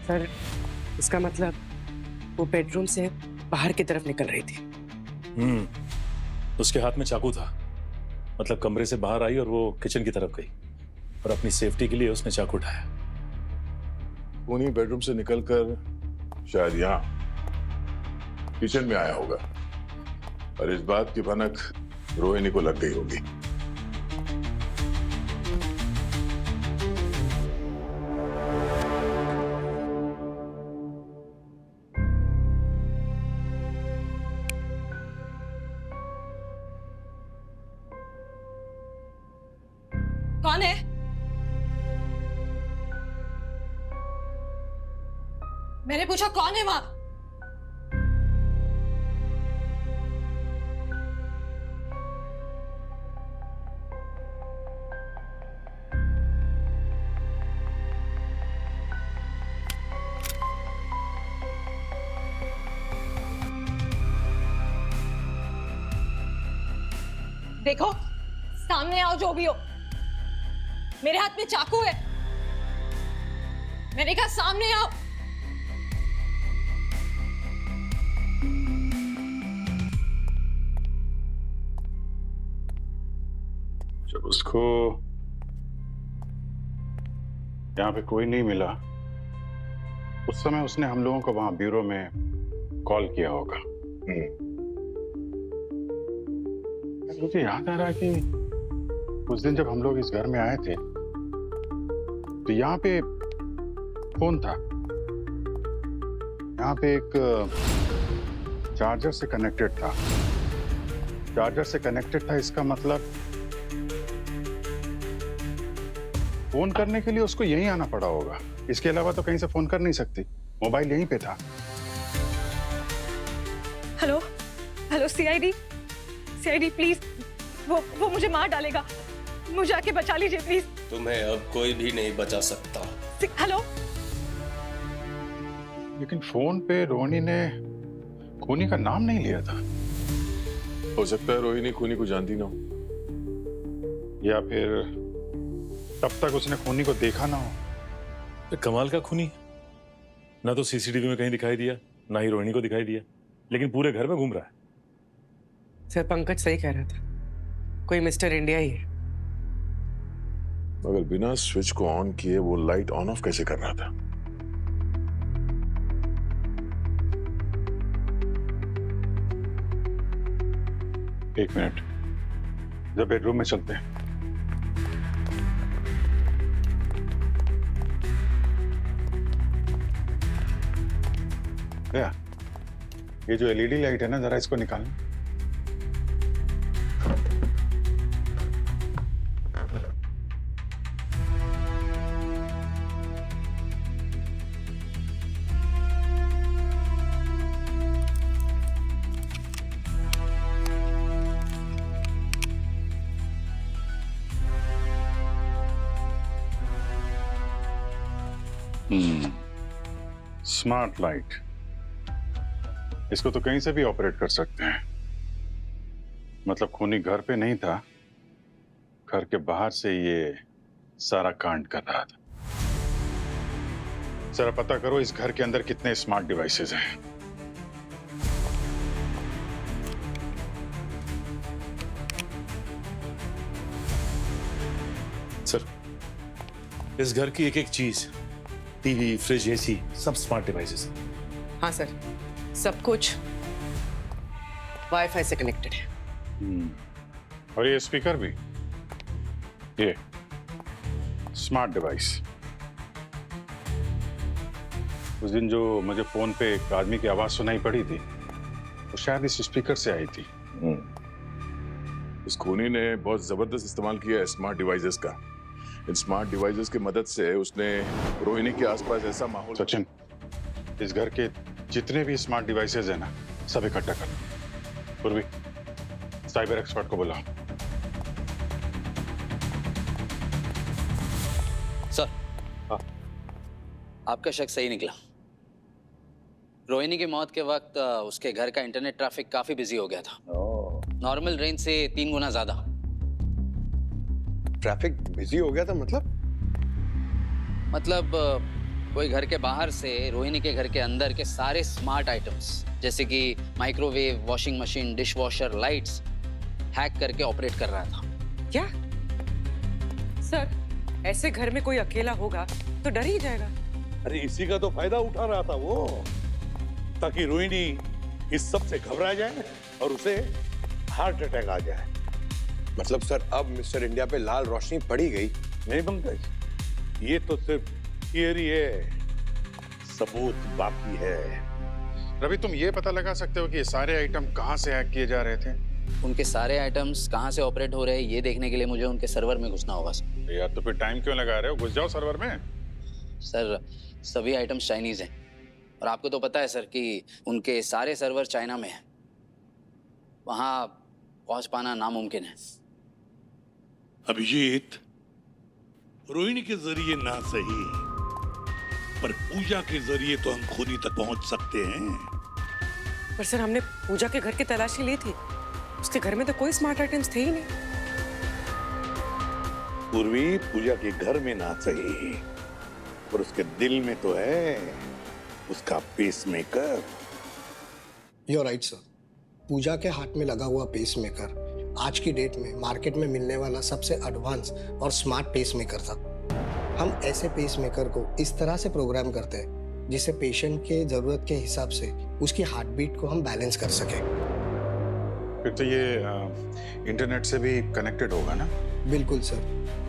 सर, इसका मतलब वो बेडरूम से बाहर की तरफ निकल रही थी। उसके हाथ में चाकू था, मतलब कमरे से बाहर आई और वो किचन की तरफ गई और अपनी सेफ्टी के लिए उसने चाकू उठाया। खूनी बेडरूम से निकलकर शायद यहाँ किचन में आया होगा और इस बात की भनक रोहिणी को लग गई होगी। कौन है? मैंने पूछा कौन है वहां? देखो, सामने आओ जो भी हो। मेरे हाथ में चाकू है, मैंने कहा सामने आओ। जब उसको यहाँ पे कोई नहीं मिला उस समय उसने हम लोगों को वहां ब्यूरो में कॉल किया होगा। मुझे याद आ रहा है कि उस दिन जब हम लोग इस घर में आए थे तो यहाँ पे फोन था, यहाँ पे एक चार्जर से कनेक्टेड था। चार्जर से कनेक्टेड था, इसका मतलब फोन करने के लिए उसको यहीं आना पड़ा होगा। इसके अलावा तो कहीं से फोन कर नहीं सकती, मोबाइल यहीं पे था। हेलो हेलो सीआईडी प्लीज, वो मुझे मार डालेगा, मुझे आके बचा लीजिए प्लीज। तुम्हें अब कोई भी नहीं बचा सकता। हेलो। लेकिन फोन पे रोहिणी ने खूनी का नाम नहीं लिया था। हो सकता है रोहिणी खूनी को जानती ना हो, या फिर तब तक उसने खूनी को देखा ना हो। कमाल का खूनी, ना तो सीसीटीवी में कहीं दिखाई दिया, ना ही रोहिणी को दिखाई दिया, लेकिन पूरे घर में घूम रहा है। सर, पंकज सही कह रहा था, कोई मिस्टर इंडिया ही है। मगर बिना स्विच को ऑन किए वो लाइट ऑन ऑफ कैसे कर रहा था? एक मिनट, जब बेडरूम में चलते हैं। क्या ये जो एलईडी लाइट है ना, जरा इसको निकालना। स्मार्ट लाइट, इसको तो कहीं से भी ऑपरेट कर सकते हैं। मतलब खूनी घर पे नहीं था, घर के बाहर से ये सारा कांड कर रहा था। जरा पता करो इस घर के अंदर कितने स्मार्ट डिवाइसेस हैं। सर, इस घर की एक एक चीज, टीवी, फ्रिज, एसी, सब स्मार्ट डिवाइसेस हैं। हाँ सर, सब कुछ वाईफाई से कनेक्टेड है। और ये स्पीकर भी, ये स्मार्ट डिवाइस। उस दिन जो मुझे फोन पे एक आदमी की आवाज सुनाई पड़ी थी, वो शायद इस स्पीकर से आई थी। इस खूनी ने बहुत जबरदस्त इस्तेमाल किया है स्मार्ट डिवाइसेस का। इन स्मार्ट डिवाइसेस की मदद से उसने रोहिणी के आसपास ऐसा माहौल। सचिन, इस घर के जितने भी स्मार्ट डिवाइसेस हैं ना, सब इकट्ठा कर। पूर्वी, साइबर एक्सपर्ट को बुलाओ। सर, आपका शक सही निकला। रोहिणी की मौत के वक्त उसके घर का इंटरनेट ट्रैफिक काफी बिजी हो गया था। नॉर्मल रेंज से 3 गुना ज्यादा। ट्रैफिक बिजी हो गया था मतलब कोई घर के बाहर से रोहिणी के घर के अंदर के सारे स्मार्ट आइटम्स जैसे कि microwave, washing machine, dish washer, lights hack करके ऑपरेट कर रहा था। क्या सर, ऐसे घर में कोई अकेला होगा तो डर ही जाएगा। अरे इसी का तो फायदा उठा रहा था वो, ताकि रोहिणी इस सब से घबरा जाए और उसे हार्ट अटैक आ जाए। मतलब सर, अब मिस्टर इंडिया पे लाल रोशनी पड़ी गई? नहीं पंकज, ये तो सिर्फ थियरी है, सबूत बाकी है। रवि, तुम ये पता लगा सकते हो कि ये सारे आइटम कहाँ से हैक किए जा रहे थे? उनके सारे आइटम्स कहाँ से ऑपरेट हो रहे हैं ये देखने के लिए मुझे उनके सर्वर में घुसना होगा सर। यार, तो फिर टाइम क्यों लगा रहे हो? घुस जाओ सर्वर में। सर, सभी आइटम्स चाइनीज हैं और आपको तो पता है सर कि उनके सारे सर्वर चाइना में हैं। वहाँ पहुँच पाना नामुमकिन है। अभिजीत, रोहिणी के जरिए ना सही, पर पूजा के जरिए तो हम खूनी तक पहुंच सकते हैं। पर सर, हमने पूजा के घर की तलाशी ली थी, उसके घर में तो कोई स्मार्ट आइटम्स थे ही नहीं। पूर्वी, पूजा के घर में ना सही, पर उसके दिल में तो है उसका पेसमेकर। You're right, sir. पूजा के हाथ में लगा हुआ पेसमेकर आज की डेट में मार्केट में मिलने वाला सबसे एडवांस और स्मार्ट पेसमेकर था। हम ऐसे पेसमेकर को इस तरह से प्रोग्राम करते हैं जिससे पेशेंट के जरूरत के हिसाब से उसकी हार्ट बीट को हम बैलेंस कर सके। फिर तो ये इंटरनेट से भी कनेक्टेड होगा ना? बिल्कुल सर।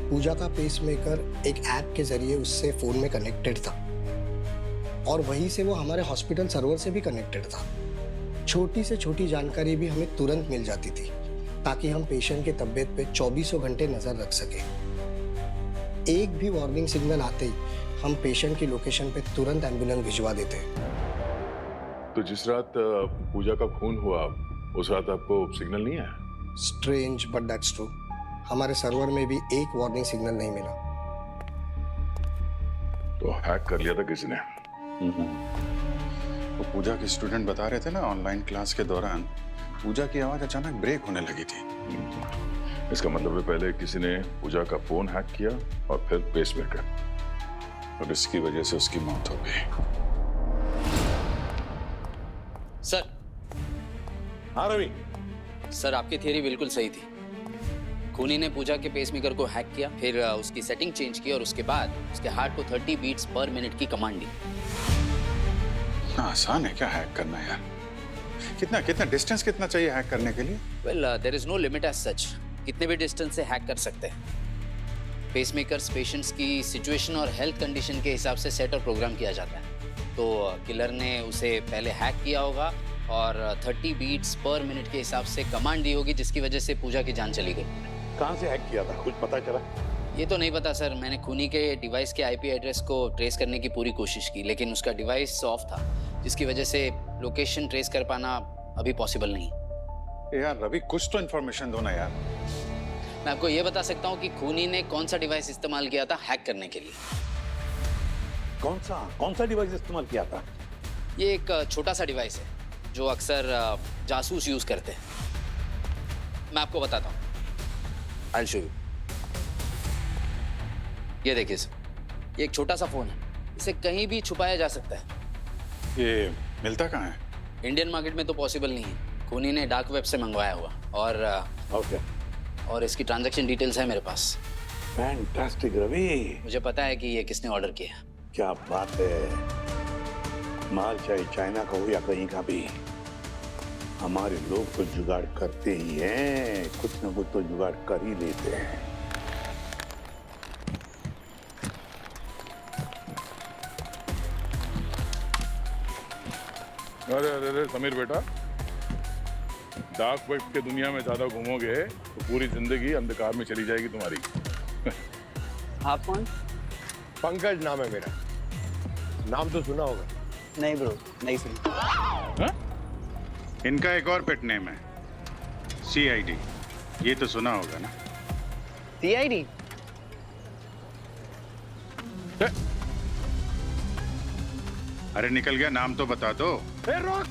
पूजा का पेसमेकर एक ऐप के जरिए उससे फोन में कनेक्टेड था और वहीं से वो हमारे हॉस्पिटल सर्वर से भी कनेक्टेड था। छोटी से छोटी जानकारी भी हमें तुरंत मिल जाती थी ताकि हम पेशेंट की तबीयत पे 24 घंटे नजर रख सके। एक भी वार्निंग सिग्नल आते ही हम पेशेंट की लोकेशन पे तुरंत एम्बुलेंस भिजवा देते। तो जिस रात पूजा का खून हुआ, उस रात आपको सिग्नल नहीं आया? Strange but that's true. हमारे सर्वर में भी एक वार्निंग सिग्नल नहीं मिला। तो हैक कर लिया था किसी ने। तो पूजा के स्टूडेंट बता रहे थे ना, ऑनलाइन क्लास के दौरान पूजा की आवाज अचानक ब्रेक होने लगी थी। इसका मतलब है पहले किसी ने पूजा का फोन हैक किया और फिर पेसमेकर, और इसकी वजह से उसकी मौत हो गई। सर। हाँ रवि। सर, आपकी थियरी बिल्कुल सही थी। खूनी ने पूजा के पेसमेकर को हैक किया, फिर उसकी सेटिंग चेंज की और उसके बाद उसके हार्ट को 30 बीट्स पर मिनट की कमांड दी। इतना आसान है क्या हैक करना यार? कितना कितना डिस्टेंस कितना चाहिए हैक करने के लिए? Well there is no limit as such, कितने भी डिस्टेंस से हैक कर सकते हैं। पेसमेकर्स पेशेंट्स की सिचुएशन और हेल्थ कंडीशन के हिसाब से सेट और प्रोग्राम किया जाता है। तो किलर ने उसे पहले हैक किया होगा और 30 बीट्स पर मिनट के हिसाब से कमांड दी होगी, जिसकी वजह से पूजा की जान चली गई। कहाँ से हैक किया था, कुछ पता चला? ये तो नहीं पता सर, मैंने खूनी के डिवाइस के आईपी एड्रेस को ट्रेस करने की पूरी कोशिश की, लेकिन उसका डिवाइस ऑफ था, जिसकी वजह से लोकेशन ट्रेस कर पाना अभी पॉसिबल नहीं। यार रवि, कुछ तो इन्फॉर्मेशन दो ना यार। मैं आपको ये बता सकता हूँ कि खूनी ने कौन सा डिवाइस इस्तेमाल किया था हैक करने के लिए। कौन सा डिवाइस इस्तेमाल किया था? ये एक छोटा सा डिवाइस है जो अक्सर जासूस यूज करते हैं। मैं आपको बताता हूँ, आई विल शो यू। ये देखिए सर, ये एक छोटा सा फोन है, इसे कहीं भी छुपाया जा सकता है। ये मिलता कहाँ है? इंडियन मार्केट में तो पॉसिबल नहीं है, खूनी ने डार्क वेब से मंगवाया हुआ। और इसकी ट्रांजैक्शन डिटेल्स है मेरे पास। फैंटास्टिक रवि, मुझे पता है कि ये किसने ऑर्डर किया। क्या बात है। माल चाहे चाइना का हो या कहीं का भी, हमारे लोग तो जुगाड़ करते ही हैं, कुछ ना कुछ तो जुगाड़ कर ही लेते हैं। अरे अरे अरे समीर बेटा, डार्क वेब के दुनिया में ज्यादा घूमोगे तो पूरी जिंदगी अंधकार में चली जाएगी तुम्हारी। आप कौन? पंकज नाम है मेरा। नाम तो सुना होगा। नहीं ब्रो, नहीं सुना। इनका एक और पेट नेम है, CID। ये तो सुना होगा ना? CID? अरे निकल गया, नाम तो बता दो। रोक!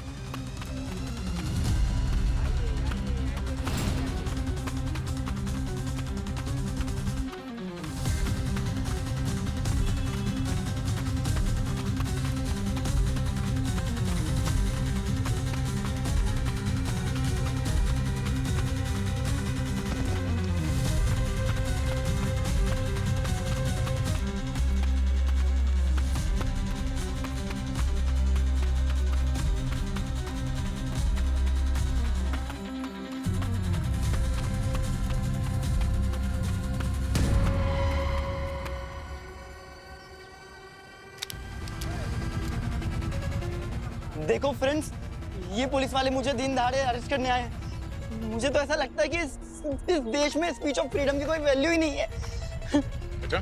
देखो फ्रेंड्स, ये पुलिस वाले मुझे दिन दहाड़े अरेस्ट करने आए हैं। मुझे तो ऐसा लगता है कि इस देश में स्पीच ऑफ फ्रीडम की कोई वैल्यू ही नहीं है। अच्छा,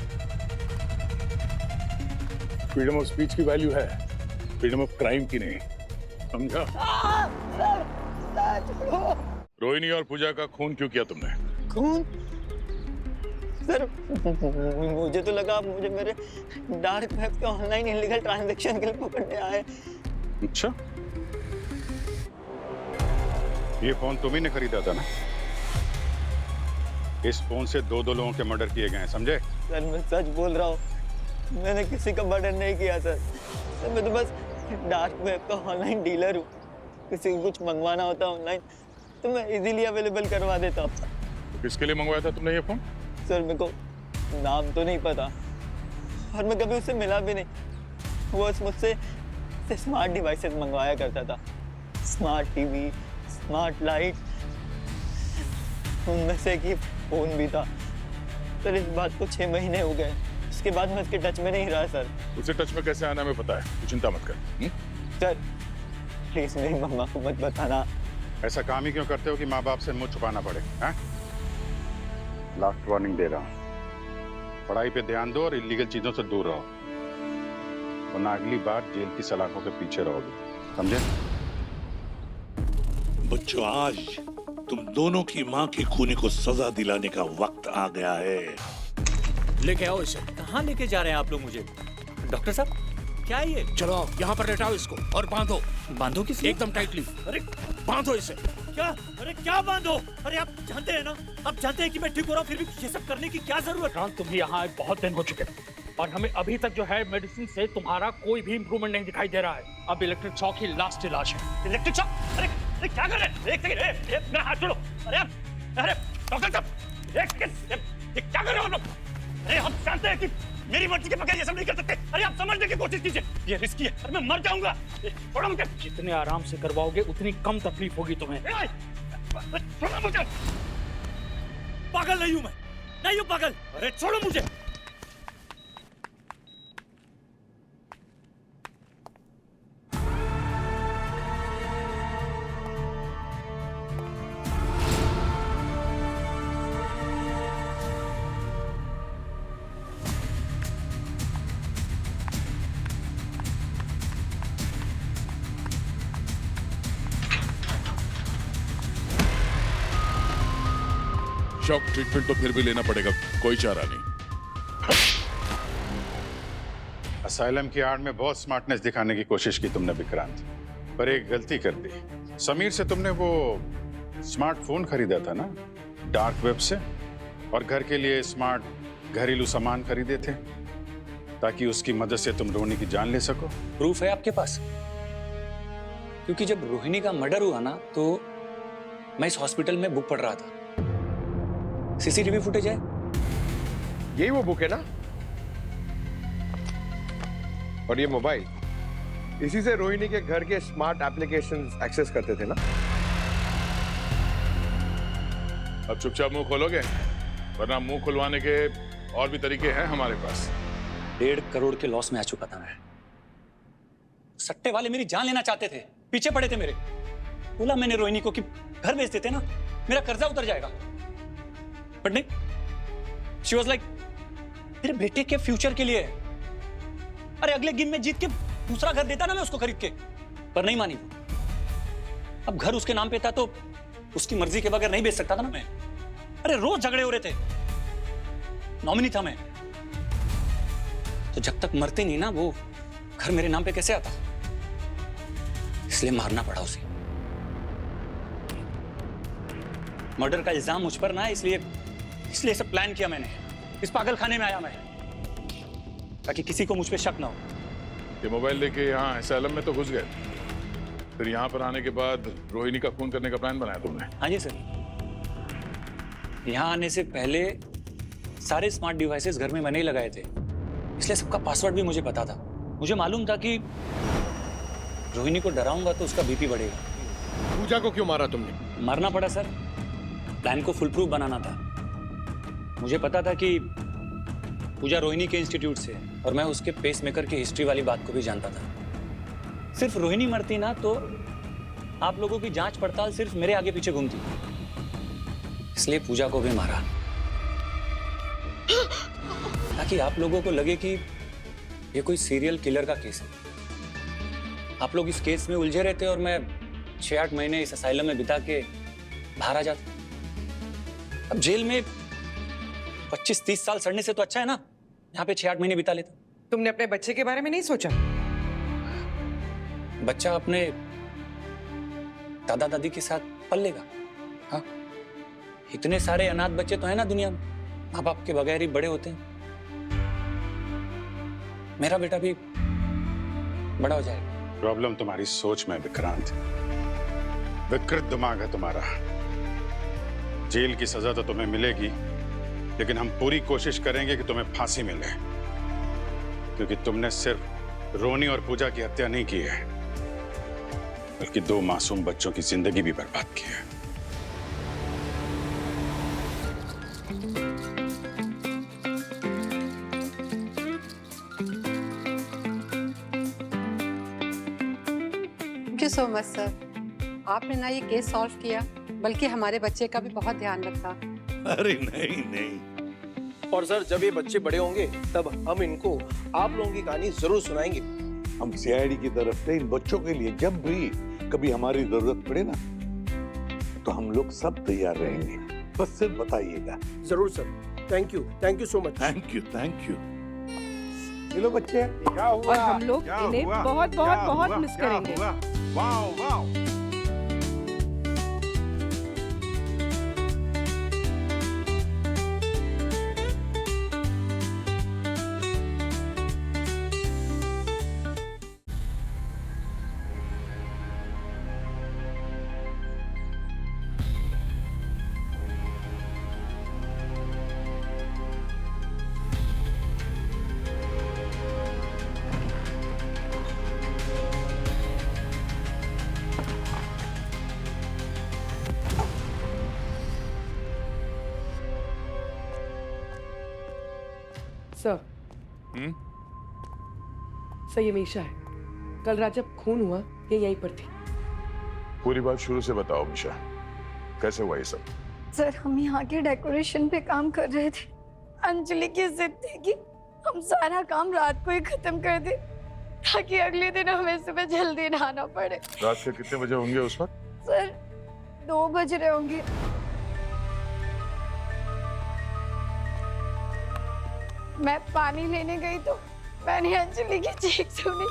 फ्रीडम ऑफ स्पीच की वैल्यू है, फ्रीडम ऑफ क्राइम की नहीं, समझा? रोहिणी और पूजा का खून क्यों किया तुमने? खून? सर, मुझे तो लगा मुझे मेरे डार्क वेब के ऑनलाइन इलीगल ट्रांजैक्शन के लिए पकड़ने आए। अच्छा, ये फोन तुम्ही ने खरीदा था ना? इस फोन से दो लोगों के मर्डर किए गए हैं, समझे? सर मैं सच बोल रहा हूँ, मैंने किसी का मर्डर नहीं किया सर। मैं तो बस डार्क वेब का ऑनलाइन डीलर हूँ। किसी को कुछ मंगवाना होता ऑनलाइन तो मैं इजीली अवेलेबल करवा देता हूँ। तो किसके लिए मंगवाया था तुमने ये फोन? सर मेरे को नाम तो नहीं पता और मैं कभी उससे मिला भी नहीं। वो मुझसे स्मार्ट डिवाइसेस मंगवाया करता था, स्मार्ट टीवी, स्मार्ट लाइट, उनमें से एक फोन भी था। सर इस बात को 6 महीने हो गए, उसके बाद मैं उसके टच में नहीं रहा सर। उसे टच में कैसे आना हमें पता है, तू चिंता मत कर। सर प्लीज मेरी मम्मा को मत बताना। ऐसा काम ही क्यों करते हो कि माँ बाप से मुंह छुपाना पड़े? लास्ट वार्निंग दे रहा हूँ, पढ़ाई पे ध्यान दो और इलीगल चीजों से दूर रहो, वरना अगली बार जेल की सलाखों के पीछे रहोगे, समझे? बच्चों, आज तुम दोनों की माँ की खूनी को सजा दिलाने का वक्त आ गया है। लेके आओ इसे। कहाँ लेके जा रहे हैं आप लोग मुझे? डॉक्टर साहब, क्या है ये? चलो आओ, यहाँ पर लेटाओ इसको और बांधो। बांधो किस? एकदम टाइटली। अरे बांधो इसे। क्या? अरे क्या बांधो? अरे आप जानते हैं ना, आप जानते हैं कि मैं ठीक हो रहा हूँ, फिर भी ये सब करने की क्या जरूरत है? तुम यहाँ बहुत दिन हो चुके और हमें अभी तक जो है मेडिसिन से तुम्हारा कोई भी इम्प्रूवमेंट नहीं दिखाई दे रहा है। अब इलेक्ट्रिक शॉक ही लास्ट इलाज है। Electric shock? अरे क्या कर रहे हैं? एक सेकंड, मेरा हाथ छोड़ो। अरे डॉक्टर साहब, एक सेकंड, ये क्या कर रहे हो आप लोग? अरे हम जानते हैं कि मेरी मर्जी के बगैर ये सब नहीं कर सकते। अरे आप समझने की कोशिश कीजिए, ये रिस्की है। अरे मैं मर जाऊंगा। छोड़ो मुझे। जितने आराम से करवाओगे उतनी कम तकलीफ होगी तुम्हें। छोड़ो मुझे। पागल नहीं हूं मैं, नहीं हूं पागल। अरे छोड़ो मुझे। शॉक ट्रीटमेंट तो फिर भी लेना पड़ेगा, कोई चारा नहीं। असाइलम की आड़ में बहुत स्मार्टनेस दिखाने की कोशिश की तुमने विक्रांत, पर एक गलती कर दी। समीर से तुमने वो स्मार्टफोन खरीदा था ना डार्क वेब से, और घर के लिए स्मार्ट घरेलू सामान खरीदे थे ताकि उसकी मदद से तुम रोहिणी की जान ले सको। प्रूफ है आपके पास? क्योंकि जब रोहिणी का मर्डर हुआ ना तो मैं इस हॉस्पिटल में बुक पढ़ रहा था। सीसीटीवी फुटेज है। यही वो बुक है ना? और ये मोबाइल, इसी से रोहिणी के घर के स्मार्ट एप्लीकेशंस एक्सेस करते थे ना? अब चुपचाप मुंह खोलोगे, वरना मुंह खुलवाने के और भी तरीके हैं हमारे पास। 1.5 करोड़ के लॉस में आ चुका था मैं। सट्टे वाले मेरी जान लेना चाहते थे, पीछे पड़े थे मेरे। बोला मैंने रोहिणी को कि घर बेच देते ना, मेरा कर्जा उतर जाएगा। बट नहीं, शी वाज लाइक मेरे बेटे के फ्यूचर के लिए। अरे अगले गेम में जीत के दूसरा घर देता ना मैं उसको खरीद के, पर नहीं मानी। अब घर उसके नाम पे था तो उसकी मर्जी के बगैर नहीं बेच सकता था ना मैं। अरे रोज झगड़े हो रहे थे, नॉमिनी था मैं। तो जब तक मरते नहीं ना वो घर मेरे नाम पे कैसे आता? इसलिए मारना पड़ा उसे। मर्डर का इल्जाम मुझ पर ना है, इसलिए सब प्लान किया मैंने। इस पागल खाने में आया मैं ताकि किसी को मुझ पे शक ना हो। ये मोबाइल लेके यहाँ असैलम में तो घुस गए, फिर यहाँ पर आने के बाद रोहिणी का खून करने का प्लान बनाया तुमने? हाँ जी सर। यहाँ आने से पहले सारे स्मार्ट डिवाइसेस घर में मैंने ही लगाए थे, इसलिए सबका पासवर्ड भी मुझे पता था। मुझे मालूम था कि रोहिणी को डराऊंगा तो उसका बीपी बढ़ेगा। पूजा को क्यों मारा तुमने? मारना पड़ा सर, प्लान को फुल प्रूफ बनाना था। मुझे पता था कि पूजा रोहिणी के इंस्टीट्यूट से है और मैं उसके पेसमेकर की हिस्ट्री वाली बात को भी जानता था। सिर्फ रोहिणी मरती ना तो आप लोगों की जांच पड़ताल सिर्फ मेरे आगे पीछे घूमती, इसलिए पूजा को भी मारा ताकि आप लोगों को लगे कि ये कोई सीरियल किलर का केस है। आप लोग इस केस में उलझे रहते और मैं 6-8 महीने इस असाइलम में बिता के बाहर आ जाता। अब जेल में 25-30 साल सड़ने से तो अच्छा है ना यहाँ पे 6-8 महीने बिता लेता। तुमने अपने बच्चे के बारे में नहीं सोचा? बच्चा अपने दादा दादी के साथ पल लेगा। हाँ, इतने सारे अनाथ बच्चे तो है ना दुनिया में, माँ बाप के बगैर ही बड़े होते हैं। मेरा बेटा भी बड़ा हो जाएगा। प्रॉब्लम तुम्हारी सोच में विक्रांत, विकृत दिमाग है तुम्हारा। जेल की सजा तो तुम्हें मिलेगी, लेकिन हम पूरी कोशिश करेंगे कि तुम्हें फांसी मिले, क्योंकि तुमने सिर्फ रोहिणी और पूजा की हत्या नहीं की है, बल्कि 2 मासूम बच्चों की जिंदगी भी बर्बाद की है। Thank you so much sir. आपने ना ये केस सॉल्व किया, बल्कि हमारे बच्चे का भी बहुत ध्यान रखा। अरे नहीं नहीं। और सर जब ये बच्चे बड़े होंगे तब हम इनको आप लोगों की कहानी जरूर सुनाएंगे। हम सीआईडी की तरफ से इन बच्चों के लिए जब भी कभी हमारी जरूरत पड़े ना तो हम लोग सब तैयार रहेंगे, बस सिर्फ बताइएगा। जरूर sir. Thank you so much. Thank you. चलो बच्चे, क्या हुआ? और हम लोग इन्हें बहुत बहुत बहुत मिस करेंगे। वाह वाह। सर सर ये मीशा है। कल रात जब खून हुआ ये यहीं पर थी। पूरी बात शुरू से बताओ मिशा, कैसे हुआ ये सब? सर हम यहाँ के डेकोरेशन पे काम कर रहे थे। अंजलि की जिद थी कि हम सारा काम रात को ही खत्म कर दें ताकि अगले दिन हमें सुबह जल्दी नहाना पड़े। रात के कितने बजे होंगे उस वक्त? सर 2 बज रहे होंगे। मैं पानी लेने गई तो मैंने अंजलि की चीख सुनी।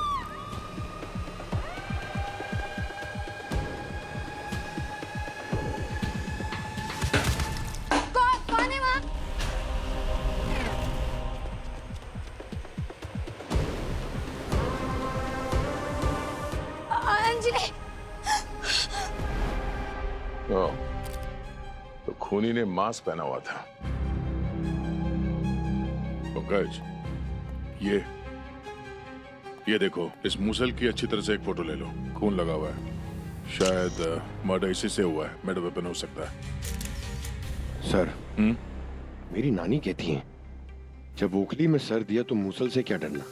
कौन है वहाँ? अंजलि। तो खूनी ने मास्क पहना हुआ था। पंकज, ये देखो, इस मूसल की अच्छी तरह से एक फोटो ले लो। खून लगा हुआ है, शायद मर्डर इसी से हुआ है। मर्डर वेपन हो सकता है। सर मेरी नानी कहती हैं जब ओखली में सर दिया तो मूसल से क्या डरना।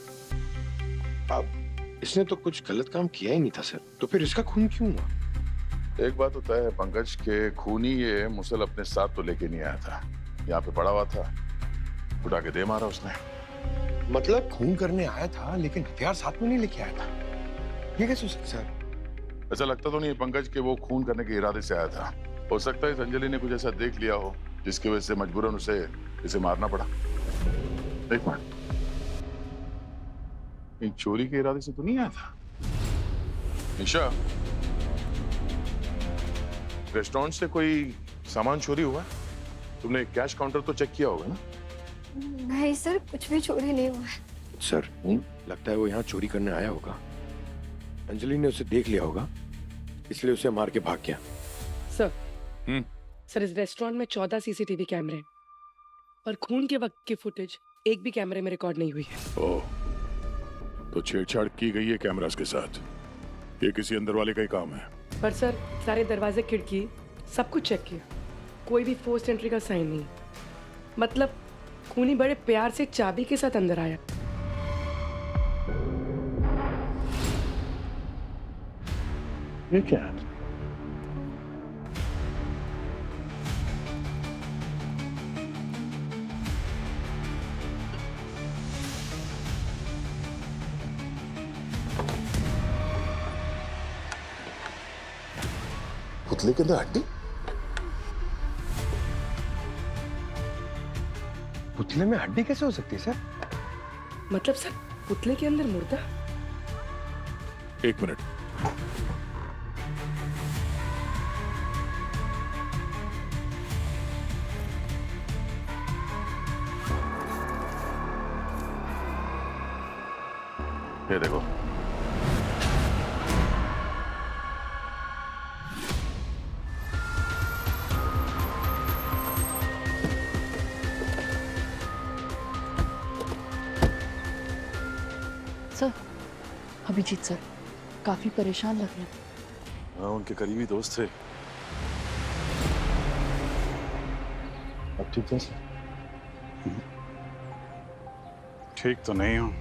अब इसने तो कुछ गलत काम किया ही नहीं था सर, तो फिर इसका खून क्यों हुआ? एक बात तो तय है पंकज के खूनी ये मुसल अपने साथ तो लेके नहीं आया था, यहाँ पे पड़ा हुआ था, उठा के दे मारा उसने। मतलब खून करने आया था लेकिन हथियार साथ में नहीं लेके आया था, ये कैसे हो सकता सर? ऐसा लगता तो नहीं है पंकज के वो खून करने के इरादे से आया था। हो सकता है इस अंजलि ने कुछ ऐसा देख लिया हो जिसकी वजह से मजबूरन उसे इसे मारना पड़ा। एक मिनट, चोरी के इरादे से तो नहीं आया था? निशा, रेस्टोरेंट से कोई सामान चोरी हुआ? तुमने कैश काउंटर तो चेक किया होगा ना? नहीं सर, कुछ भी चोरी नहीं हुआ है। सर लगता है वो यहाँ चोरी करने आया होगा, अंजलि ने उसे देख लिया होगा इसलिए उसे मार के भाग गया। सर सर इस रेस्टोरेंट में 14 सीसीटीवी कैमरे हैं और खून के वक्त की फुटेज एक भी कैमरे में रिकॉर्ड नहीं हुई है। ओह, तो छेड़छाड़ की गई है कैमरास के साथ। ये किसी अंदर वाले का ही काम है। पर सर सारे दरवाजे खिड़की सब कुछ चेक किया, कोई भी फोर्स एंट्री का साइन नहीं। मतलब खूनी बड़े प्यार से चाबी के साथ अंदर आया। ये क्या है? पुतले के अंदर हड्डी? पुतले में हड्डी कैसे हो सकती है सर? मतलब सर पुतले के अंदर मुर्दा? एक मिनट, ये देखो, सर अभिजीत सर काफी परेशान लग रहे हैं। हाँ, उनके करीबी दोस्त थे। अब ठीक है? ठीक तो नहीं हूँ।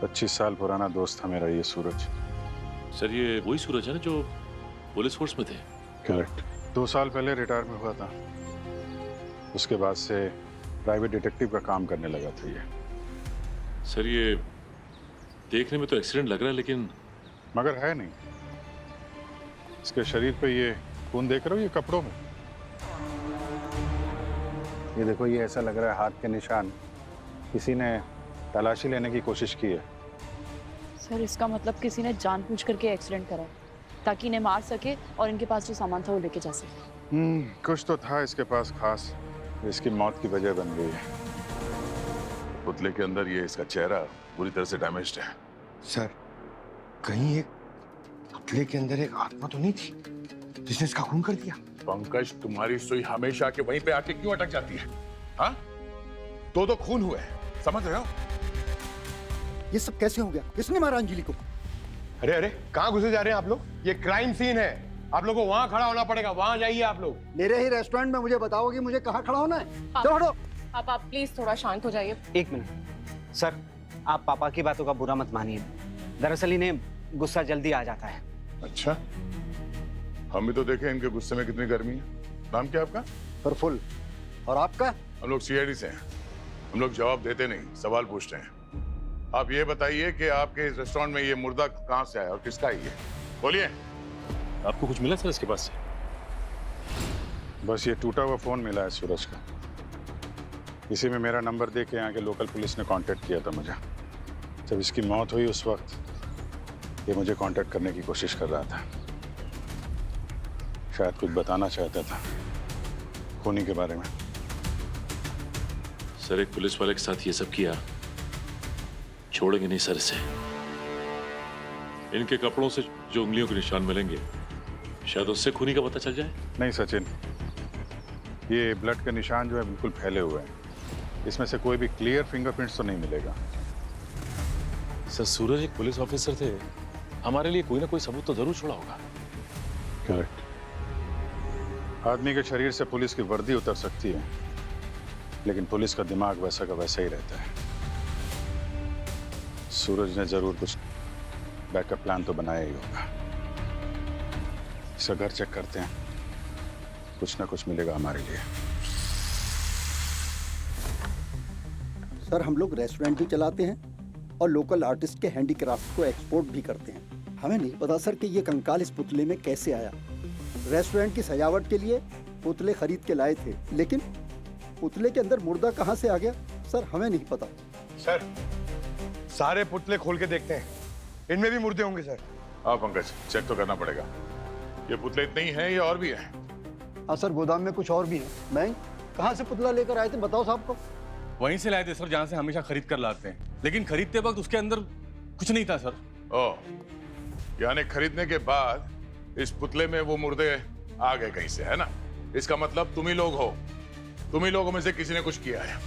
25 साल पुराना दोस्त था मेरा ये सूरज। सर ये वही सूरज है ना जो पुलिस फोर्स में थे? करेक्ट। 2 साल पहले रिटायर में हुआ था, उसके बाद से प्राइवेट डिटेक्टिव का काम करने लगा था ये। सर ये देखने में तो एक्सीडेंट लग रहा है लेकिन मगर है नहीं। इसके शरीर पे ये खून देख रहे हो, ये कपड़ों में। ये देखो, ये ऐसा लग रहा है हाथ के निशान किसी ने तलाशी लेने की कोशिश की है। सर इसका मतलब किसी ने जानबूझ करके एक्सीडेंट करा ताकि इन्हें मार सके और इनके पास जो सामान था वो लेके जा सके। कुछ तो था इसके पास खास, इसकी मौत की वजह बन गई है। पुतले के अंदर ये इसका चेहरा पूरी तरह से डैमेज्ड है। सर कहीं एक पुतले के अंदर एक आत्मा तो नहीं थी जिसने इसका खून कर दिया? पंकज, तुम्हारी सुई हमेशा के वहीं पे आके क्यों अटक जाती है? हाँ, दो खून हुए, समझ रहे हो? ये सब कैसे हो गया? किसने मारा अंजलि को? अरे अरे, कहाँ घुसे जा रहे हैं आप लोग? ये क्राइम सीन है, आप लोगों को वहां खड़ा होना पड़ेगा। वहां जाइए आप लोग। मेरे ही रेस्टोरेंट में मुझे बताओगे मुझे कहाँ खड़ा होना है? चलो हटो। आप प्लीज थोड़ा शांत हो जाइए। एक मिनट सर, आप पापा की बातों का बुरा मत मानिए। दरअसल इन्हें गुस्सा जल्दी आ जाता है। अच्छा, हम भी तो देखें इनके गुस्से में कितनी गर्मी है। नाम क्या है आपका? प्रफुल्ल। और आपका? हम लोग सीआईडी से हैं। हम लोग जवाब देते नहीं, सवाल पूछते हैं। आप ये बताइए कि आपके इस रेस्टोरेंट में ये मुर्दा कहाँ से आया और किसका है ये? बोलिए। आपको कुछ मिला सर इसके पास से? बस ये टूटा हुआ फोन मिला है सूरज का। इसी में मेरा नंबर दे के यहाँ के लोकल पुलिस ने कांटेक्ट किया था मुझे। जब इसकी मौत हुई उस वक्त ये मुझे कांटेक्ट करने की कोशिश कर रहा था। शायद कुछ बताना चाहता था खूनी के बारे में। सर एक पुलिस वाले के साथ ये सब किया, छोड़ेंगे नहीं सर इसे। इनके कपड़ों से जो उंगलियों के निशान मिलेंगे शायद उससे खूनी का पता चल जाए। नहीं सचिन, ये ब्लड के निशान जो है बिल्कुल फैले हुए हैं। इसमें से कोई भी क्लियर फिंगरप्रिंट्स तो नहीं मिलेगा। सर सूरज एक पुलिस ऑफिसर थे, हमारे लिए कोई ना कोई सबूत तो जरूर छोड़ा होगा। करेक्ट। आदमी के शरीर से पुलिस की वर्दी उतर सकती है, लेकिन पुलिस का दिमाग वैसा का वैसा ही रहता है। सूरज ने जरूर कुछ बैकअप प्लान तो बनाया ही होगा। इसका घर चेक करते हैं, कुछ ना कुछ मिलेगा हमारे लिए। सर हम लोग रेस्टोरेंट भी चलाते हैं और लोकल आर्टिस्ट के हैंडीक्राफ्ट को एक्सपोर्ट भी करते हैं। हमें नहीं पता सर कि ये कंकाल इस पुतले में कैसे आया। रेस्टोरेंट की सजावट के लिए पुतले खरीद के लाए थे, लेकिन पुतले के अंदर मुर्दा कहाँ से आ गया सर हमें नहीं पता। सर सारे पुतले खोल के देखते हैं, इनमें भी मुर्दे होंगे सर। हाँ पंकज, चेक तो करना पड़ेगा। ये पुतले इतने ही हैं या और भी हैं? हाँ सर, गोदाम में कुछ और भी है। मैं कहाँ से पुतला लेकर आए थे बताओ साहब को। वहीं से लाए थे सर, जहाँ से हमेशा खरीद कर लाते हैं, लेकिन खरीदते वक्त उसके अंदर कुछ नहीं था सर। ओह, यानी खरीदने के बाद इस पुतले में वो मुर्दे आ गए कहीं से, है ना? इसका मतलब तुम ही लोग हो, तुम ही लोगों में से किसी ने कुछ किया है।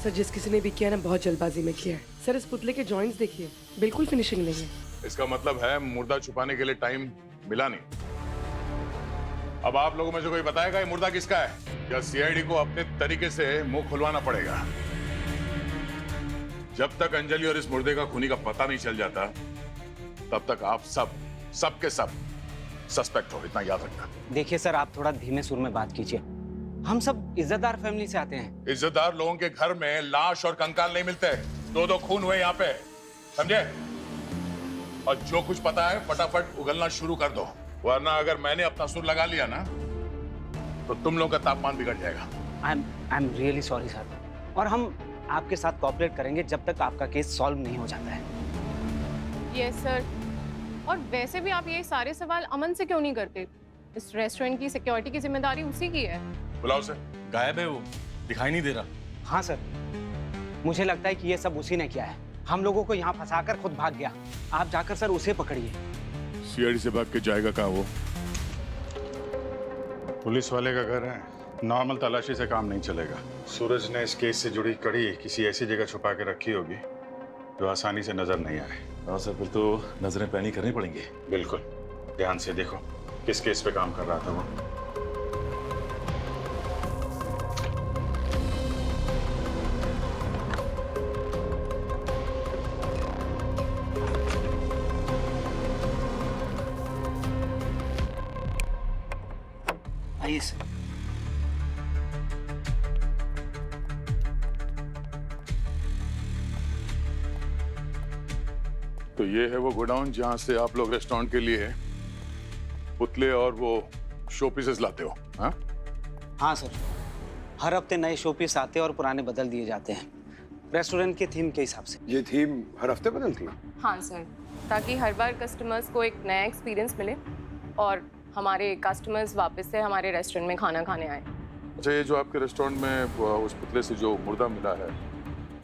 सर जिस किसी ने भी किया ना, बहुत जल्दबाजी में किया है। सर इस पुतले के जॉइंट्स देखिए, बिल्कुल फिनिशिंग नहीं है। इसका मतलब है मुर्दा छुपाने के लिए टाइम मिला नहीं। अब आप लोगों में से कोई बताएगा ये मुर्दा किसका है, या सीआईडी को अपने तरीके से मुंह खुलवाना पड़ेगा। जब तक अंजलि और इस मुर्दे का खूनी का पता नहीं चल जाता, तब तक आप सब के सब सस्पेक्ट हो, इतना याद रखना। देखिए सर, आप थोड़ा धीमे सुर में बात कीजिए। हम सब इज्जतदार फैमिली से आते हैं। इज्जतदार लोगों के घर में लाश और कंकाल नहीं मिलते। दो खून हुए यहाँ पे, समझे? और जो कुछ पता है फटाफट उगलना शुरू कर दो, वरना अगर मैंने अपना सुर लगा लिया ना, तो तुम लोगों का तापमान बिगड़ जाएगा। I am really sorry sir, और हम आपके साथ कोऑपरेट करेंगे जब तक आपका केस सॉल्व नहीं हो जाता है। Yes sir. और वैसे भी आप ये सारे सवाल अमन से क्यों नहीं करते? इस रेस्टोरेंट की सिक्योरिटी की जिम्मेदारी उसी की है। बुलाओ सर। गायब है वो, दिखाई नहीं दे रहा। हाँ सर, मुझे लगता है कि ये सब उसी ने किया है। हम लोगों को यहाँ फंसाकर खुद भाग गया। आप जाकर सर उसे पकड़िए। सीआईडी से भाग के जाएगा कहाँ वो? पुलिस वाले का घर है, नॉर्मल तलाशी से काम नहीं चलेगा। सूरज ने इस केस से जुड़ी कड़ी किसी ऐसी जगह छुपा के रखी होगी जो आसानी से नजर नहीं आए। हाँ सर, फिर तो नजरें पैनी करनी पड़ेंगी। बिल्कुल, ध्यान से देखो किस केस पे काम कर रहा था वो। आइए सर। तो ये है वो गोडाउन जहाँ से आप लोग रेस्टोरेंट के लिए पुतले और वो शो पीसेस लाते हो? हाँ हाँ सर, हर हफ्ते नए शो पीस आते हैं और पुराने बदल दिए जाते हैं, रेस्टोरेंट के थीम के हिसाब से। ये थीम हर हफ्ते बदलती है? हाँ सर, ताकि हर बार कस्टमर्स को एक नया एक्सपीरियंस मिले और हमारे कस्टमर्स वापस से हमारे रेस्टोरेंट में खाना खाने आए। अच्छा, ये जो आपके रेस्टोरेंट में उस पुतले से जो मुर्दा मिला है,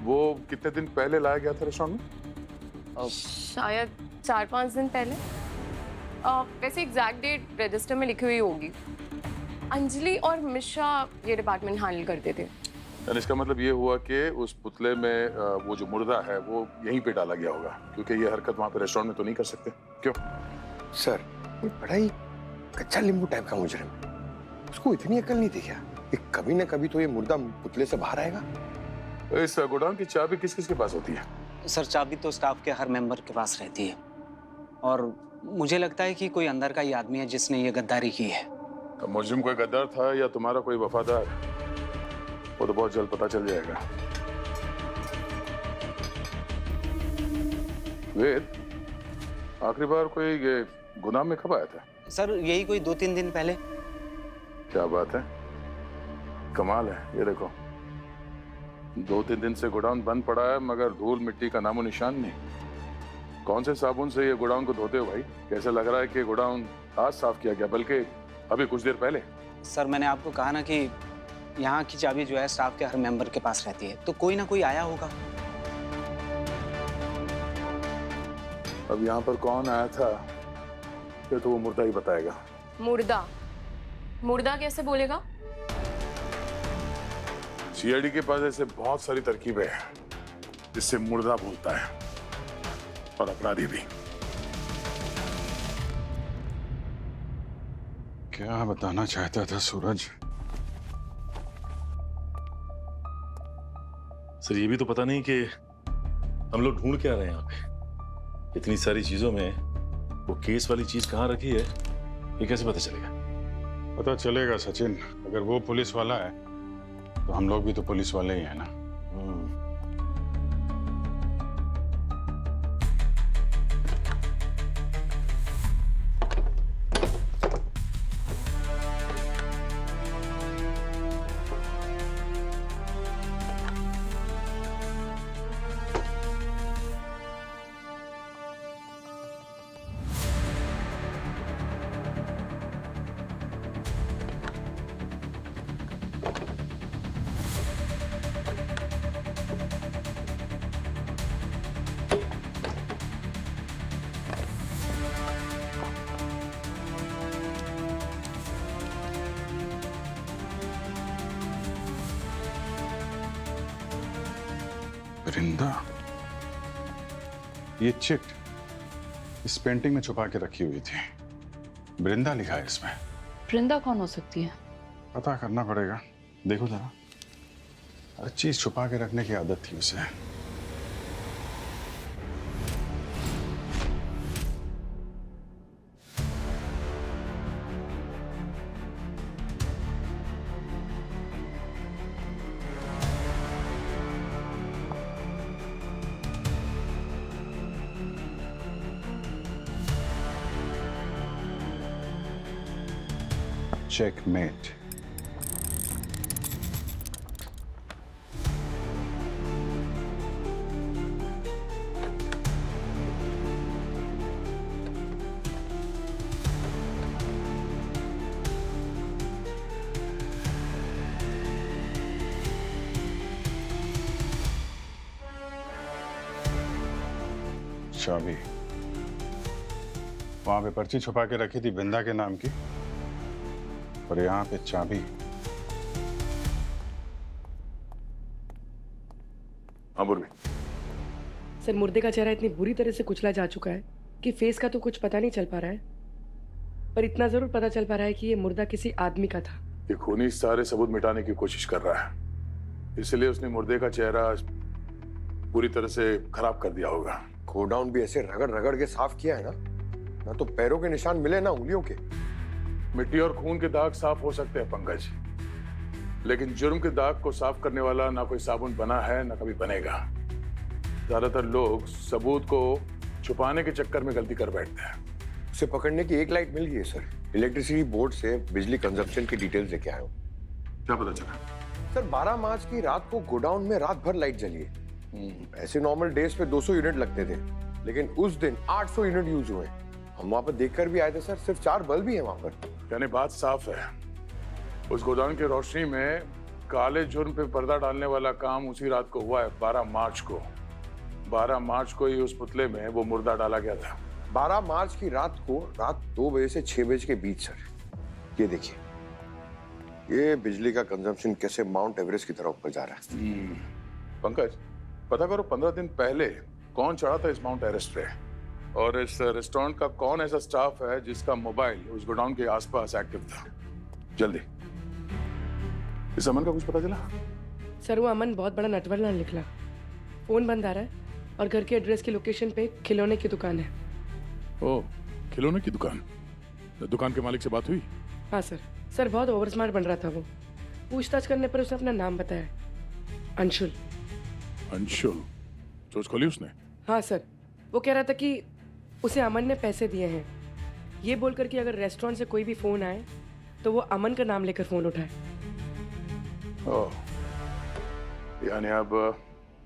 वो कितने दिन पहले लाया गया था रेस्टोरेंट में? शायद 4-5 दिन पहले। वैसे एग्जैक्ट डेट रजिस्टर में लिखी हुई होगी। अंजलि और मिश्रा ये डिपार्टमेंट हैंडल करते थे। यानी इसका मतलब ये हुआ कि उस पुतले में वो जो मुर्दा है वो यहीं पे डाला गया होगा, क्योंकि ये हरकत वहाँ पे रेस्टोरेंट में तो नहीं कर सकते। क्यों सर, ये बड़ा ही कच्चा नींबू टाइप का मुजरिम, उसको इतनी अकल नहीं थी क्या? ये कभी ना कभी तो ये मुर्दा पुतले से बाहर आएगा। इस गोडाउन की चाबी किस किस के पास होती है? सर चाबी तो स्टाफ के हर मेंबर के पास रहती है, और मुझे लगता है कि कोई अंदर का ही आदमी है जिसने ये गद्दारी की है। तो मुजरिम कोई गद्दार था या तुम्हारा कोई वफादार, वो तो बहुत जल्द पता चल जाएगा। वेद, आखिरी बार कोई ये गोदाम में कब आया था? सर यही कोई 2-3 दिन पहले। क्या बात है, कमाल है। ये देखो 2-3 दिन से गोडाउन बंद पड़ा है मगर धूल मिट्टी का नामो निशान नहीं। कौन से साबुन से ये गोडाउन को धोते हो भाई? कैसे लग रहा है कि गोडाउन आज साफ किया गया, बल्कि अभी कुछ देर पहले। सर मैंने आपको कहा ना कि यहाँ की चाबी जो है स्टाफ के हर मेंबर के पास रहती है, तो कोई ना कोई आया होगा। अब यहाँ पर कौन आया था ये तो वो मुर्दा ही बताएगा। मुर्दा? मुर्दा कैसे बोलेगा? सीआईडी के पास ऐसे बहुत सारी तरकीबें हैं जिससे मुर्दा बोलता है, और अपराधी भी। क्या बताना चाहता था सूरज? सर ये भी तो पता नहीं कि हम लोग ढूंढ क्या रहे हैं यहाँ पे। इतनी सारी चीजों में वो केस वाली चीज कहाँ रखी है ये कैसे पता चलेगा? पता चलेगा सचिन, अगर वो पुलिस वाला है तो हम लोग भी तो पुलिस वाले ही हैं ना। वृंदा, ये चिट इस पेंटिंग में छुपा के रखी हुई थी। वृंदा लिखा है इसमें। वृंदा कौन हो सकती है? पता करना पड़ेगा। देखो जरा, हर चीज छुपा के रखने की आदत थी उसे। Checkmate. चाबी वहां पे पर्ची छुपा के रखी थी बिंदा के नाम की, और यहाँ पे चाबी। सर मुर्दे का चेहरा इतनी बुरी तरह से कुचला जा चुका है कि फेस का तो कुछ पता नहीं चल पा रहा है, पर इतना जरूर पता चल पा रहा है कि ये मुर्दा किसी आदमी का था। ये खूनी सारे सबूत मिटाने की कोशिश कर रहा है, इसलिए उसने मुर्दे का चेहरा पूरी तरह से खराब कर दिया होगा। गोडाउन भी ऐसे रगड़ रगड़ के साफ किया है ना तो पैरों के निशान मिले ना उंगलियों के। मिट्टी और खून के दाग साफ हो सकते हैं पंकज, लेकिन जुर्म के दाग को साफ करने वाला ना कोई साबुन बना है ना कभी बनेगा। ज्यादातर लोग सबूत को छुपाने के चक्कर में गलती कर बैठते हैं। उसे पकड़ने की एक लाइट मिल गई है सर। इलेक्ट्रिसिटी बोर्ड से बिजली कंजप्शन की डिटेल्स लेके आया हूँ। क्या पता चला? सर 12 मार्च की रात को गोडाउन में रात भर लाइट जली है। ऐसे नॉर्मल डेज पे 200 यूनिट लगते थे, लेकिन उस दिन 800 यूनिट यूज हुए। हम वहां पर देखकर भी आए थे सर, सिर्फ 4 बल्ब ही है वहां पर। यानी बात साफ है, उस गोदाम की रोशनी में काले जुर्म पे पर्दा डालने वाला काम उसी रात को हुआ है, 12 मार्च को। 12 मार्च को ही उस पुतले में वो मुर्दा डाला गया था। 12 मार्च की रात को रात 2 बजे से 6 बजे के बीच सर। ये देखिए, ये बिजली का कंजम्पशन कैसे माउंट एवरेस्ट की तरफ ऊपर जा रहा है। पंकज, पता करो 15 दिन पहले कौन चढ़ा था इस माउंट एवरेस्ट पे, और इस रेस्टोरेंट का कौन ऐसा स्टाफ है जिसका मोबाइल उस गोडाउन के आसपास एक्टिव था। जल्दी। इस अमन का कुछ पता चला? सर वो अमन बहुत बड़ा नटवरना निकला। फोन बंद आ रहा है और घर के एड्रेस की लोकेशन पे खिलौने की दुकान है। ओ, खिलौने की दुकान। दुकान के मालिक से बात हुई? हाँ सर। सर बहुत ओवर स्मार्ट बन रहा था वो। पूछताछ करने पर उसने अपना नाम बताया, अंशुल। अंशुल? चोच खोली उसने? हाँ सर। वो कह रहा था कि उसे अमन ने पैसे दिए हैं, ये बोलकर कि अगर रेस्टोरेंट से कोई भी फोन आए तो वो अमन का नाम लेकर फोन उठाए। ओह, यानी अब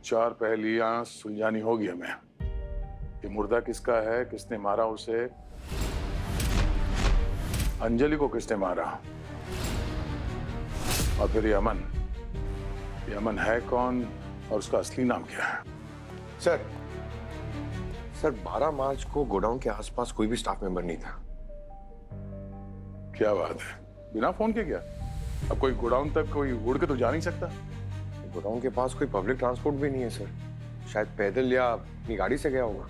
4 पहेलियां सुलझानी होगी हमें। ये मुर्दा किसका है, किसने मारा उसे, अंजलि को किसने मारा, और फिर ये अमन है कौन और उसका असली नाम क्या है? सर 12 मार्च को गोडाउन के आसपास कोई भी स्टाफ मेंबर नहीं था। क्या बात है, बिना फोन के गया? अब कोई गोडाउन तक कोई उड़ के तो जा नहीं सकता। गोडाउन के पास कोई पब्लिक ट्रांसपोर्ट भी नहीं है सर, शायद पैदल या अपनी गाड़ी से गया होगा।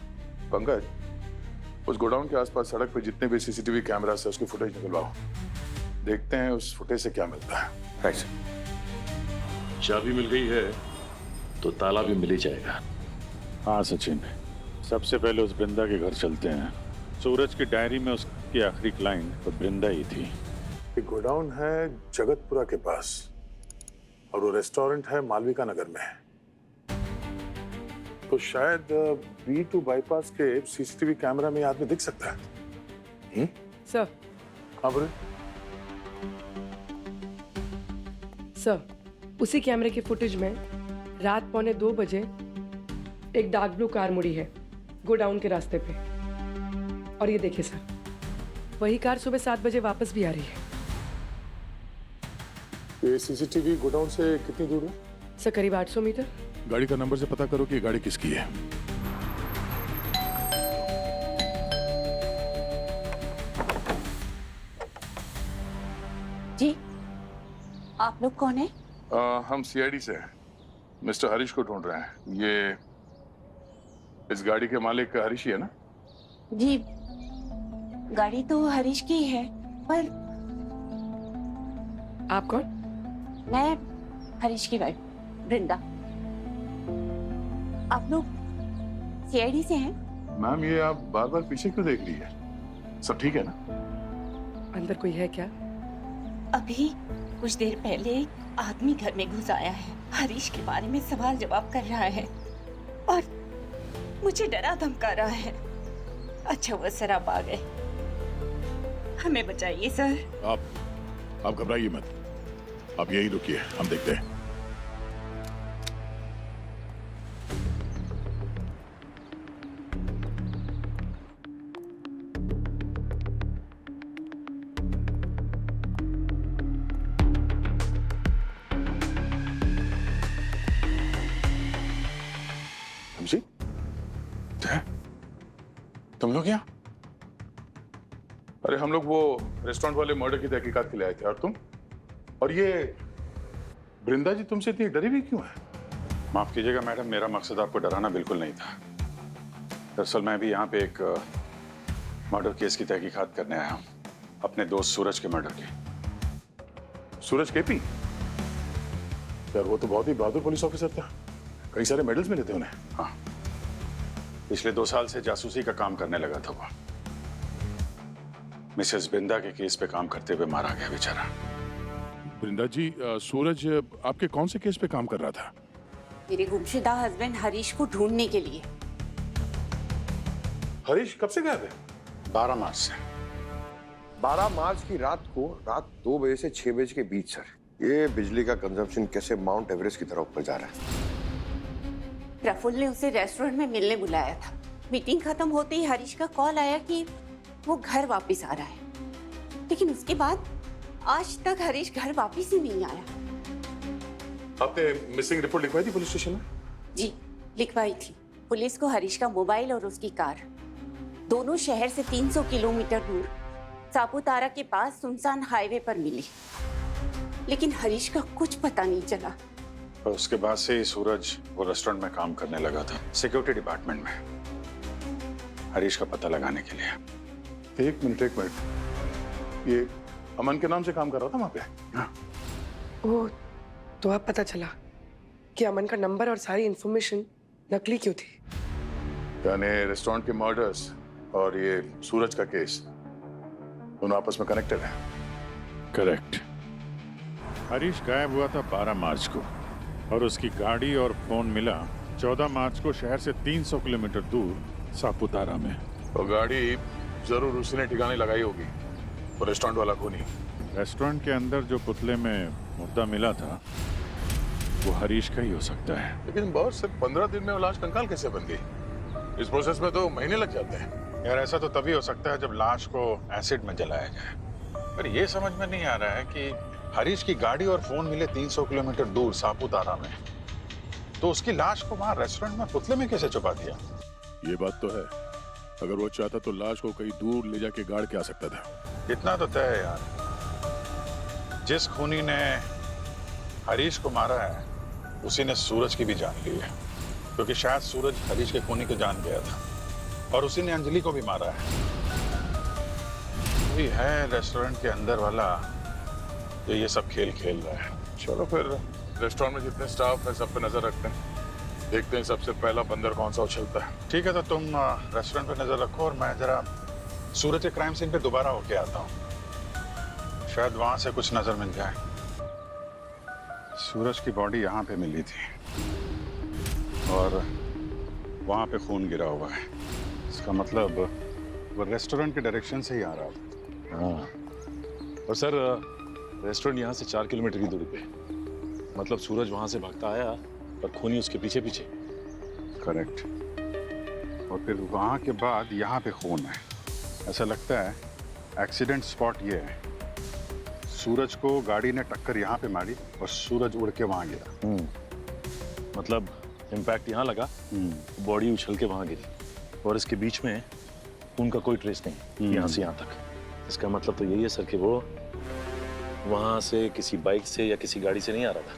पंकज, उस गोडाउन के आसपास सड़क पे जितने भी सीसीटीवी कैमरा है उसकी फुटेज निकलवाओ, देखते हैं उस फुटेज से क्या मिलता है। Right sir. चाबी मिल गई है तो ताला भी मिल ही जाएगा। हाँ सचिन, सबसे पहले उस बृंदा के घर चलते हैं। सूरज की डायरी में उसकी आखिरी क्लाइंट तो बृंदा ही थी। ये गोडाउन है जगतपुरा के पास और वो रेस्टोरेंट है मालविका नगर में। तो शायद B2 बाईपास के सीसीटीवी कैमरा में आदमी दिख सकता है। सर। हाँ बोले। सर, उसी कैमरे की फुटेज में रात 1:45 बजे एक डार्क ब्लू कार मुड़ी है गोडाउन के रास्ते पे। और ये देखिए सर, वही कार सुबह 7 बजे वापस भी आ रही है। ये सीसीटीवी गोडाउन से कितनी दूर है? सर करीब 800 मीटर। गाड़ी का नंबर से पता करो कि ये गाड़ी किसकी है। जी, आप लोग कौन है? हम CID से हैं। मिस्टर हरीश को ढूंढ रहे हैं। ये इस गाड़ी के मालिक हरीश ही है ना? जी, गाड़ी तो हरीश की है, पर आप कौन? मैं हरीश की वाइफ वृंदा। आप लोग CID से हैं? मैम, ये आप बार बार पीछे क्यों देख रही है? सब ठीक है ना? अंदर कोई है क्या? अभी कुछ देर पहले एक आदमी घर में घुस आया है, हरीश के बारे में सवाल जवाब कर रहा है और मुझे डरा धमका रहा है। अच्छा वो सर आप आ गए, हमें बचाइए सर। आप घबराइए मत, आप यही रुकिए, हम देखते हैं। जी, तुम लोग यहाँ? अरे हम लोग वो रेस्टोरेंट वाले मर्डर की तहकीकात के लिए आए थे। और तुम? और ये बृंदा जी तुमसे इतनी डरी हुई क्यों है? माफ कीजिएगा मैडम, मेरा मकसद आपको डराना बिल्कुल नहीं था। दरअसल मैं भी यहाँ पे एक मर्डर केस की तहकीकात करने आया हूँ, अपने दोस्त सूरज के मर्डर की। सूरज KP? यार वो तो बहुत ही बहादुर पुलिस ऑफिसर था, कई सारे मेडल्स मिले थे उन्हें। हाँ, पिछले 2 साल से जासूसी का काम करने लगा था वो। मिसेस बृंदा के केस पे काम करते हुए मारा गया बेचारा। बृंदा जी, सूरज आपके कौन से केस पे काम कर रहा था? मेरे गुमशुदा हस्बैंड हरीश को ढूंढने के लिए। हरीश कब से गायब है? 12 मार्च से। 12 मार्च की रात को रात 2 बजे से 6 बजे के बीच सर, ये बिजली का कंजम्पशन कैसे माउंट एवरेस्ट की तरफ ऊपर जा रहा है। प्रफुल्ल ने उसे रेस्टोरेंट में मिलने बुलाया था। मीटिंग खत्म होते ही हरीश का कॉल आया कि वो घर वापस आ रहा है, लेकिन उसके बाद आज तक हरीश घर वापस ही नहीं आया। आपने मिसिंग रिपोर्ट लिखवाई थी पुलिस स्टेशन में? जी लिखवाई थी। पुलिस को हरीश का मोबाइल और उसकी कार दोनों शहर से 300 किलोमीटर दूर सापुतारा के पास सुनसान हाईवे पर मिली, लेकिन हरीश का कुछ पता नहीं चला। और उसके बाद से ही सूरज वो रेस्टोरेंट में काम करने लगा था, सिक्योरिटी डिपार्टमेंट में, हरीश का पता लगाने के लिए। एक मिनट, ये अमन के नाम से काम कर रहा था वहां पे? हाँ। वो तो अब पता चला कि अमन का नंबर और सारी इंफॉर्मेशन नकली क्यों थी। यानी रेस्टोरेंट के मर्डर्स और ये सूरज का केस दोनों आपस में कनेक्टेड है। करेक्ट। हरीश गायब हुआ था 12 मार्च को और उसकी गाड़ी और फोन मिला 14 मार्च को शहर से 300 किलोमीटर दूर सापुतारा में। तो गाड़ी जरूर उसने ठिकाने लगाई होगी, तो रेस्टोरेंट वाला खूनी। रेस्टोरेंट के अंदर जो पुतले में मुर्दा मिला था वो हरीश का ही हो सकता है। लेकिन बॉस, सिर्फ 15 दिन में वो लाश कंकाल कैसे बन गई? इस प्रोसेस में तो महीने लग जाते हैं। यार ऐसा तो तभी हो सकता है जब लाश को एसिड में जलाया जाए। पर ये समझ में नहीं आ रहा है कि हरीश की गाड़ी और फोन मिले 300 किलोमीटर दूर सापुतारा में, तो उसकी लाश को वहां रेस्टोरेंट में पुतले में कैसे छुपा दिया? ये बात तो है। अगर वो चाहता तो लाश को कहीं दूर ले जाके गाड़ के आ सकता था। इतना तो तय है यार, जिस खूनी ने हरीश को मारा है उसी ने सूरज की भी जान ली है, क्योंकि शायद सूरज हरीश के खूनी को जान गया था और उसी ने अंजलि को भी मारा है। वही है रेस्टोरेंट के अंदर वाला जो ये सब खेल खेल रहा है। चलो फिर रेस्टोरेंट में जितने स्टाफ है सब पे नजर रखते हैं, देखते हैं सबसे पहला बंदर कौन सा उछलता है। ठीक है, तो तुम रेस्टोरेंट पे नजर रखो और मैं जरा सूरज के क्राइम सीन पे दोबारा होके आता हूँ, शायद वहां से कुछ नजर मिल जाए। सूरज की बॉडी यहाँ पे मिली थी और वहां पे खून गिरा हुआ है। इसका मतलब वो रेस्टोरेंट के डायरेक्शन से ही आ रहा था। हाँ, और सर रेस्टोरेंट यहाँ से 4 किलोमीटर की दूरी पे, मतलब सूरज वहां से भागता आया पर खूनी उसके पीछे पीछे। करेक्ट। और फिर वहां के बाद यहाँ पे खून है। ऐसा लगता है एक्सीडेंट स्पॉट ये है। सूरज को गाड़ी ने टक्कर यहाँ पे मारी और सूरज उड़ के वहां गिरा। मतलब इम्पैक्ट यहाँ लगा, बॉडी उछल के वहां गिरी और इसके बीच में खून का कोई ट्रेस नहीं यहाँ से यहाँ तक। इसका मतलब तो यही है सर कि वो वहां से किसी बाइक से या किसी गाड़ी से नहीं आ रहा था,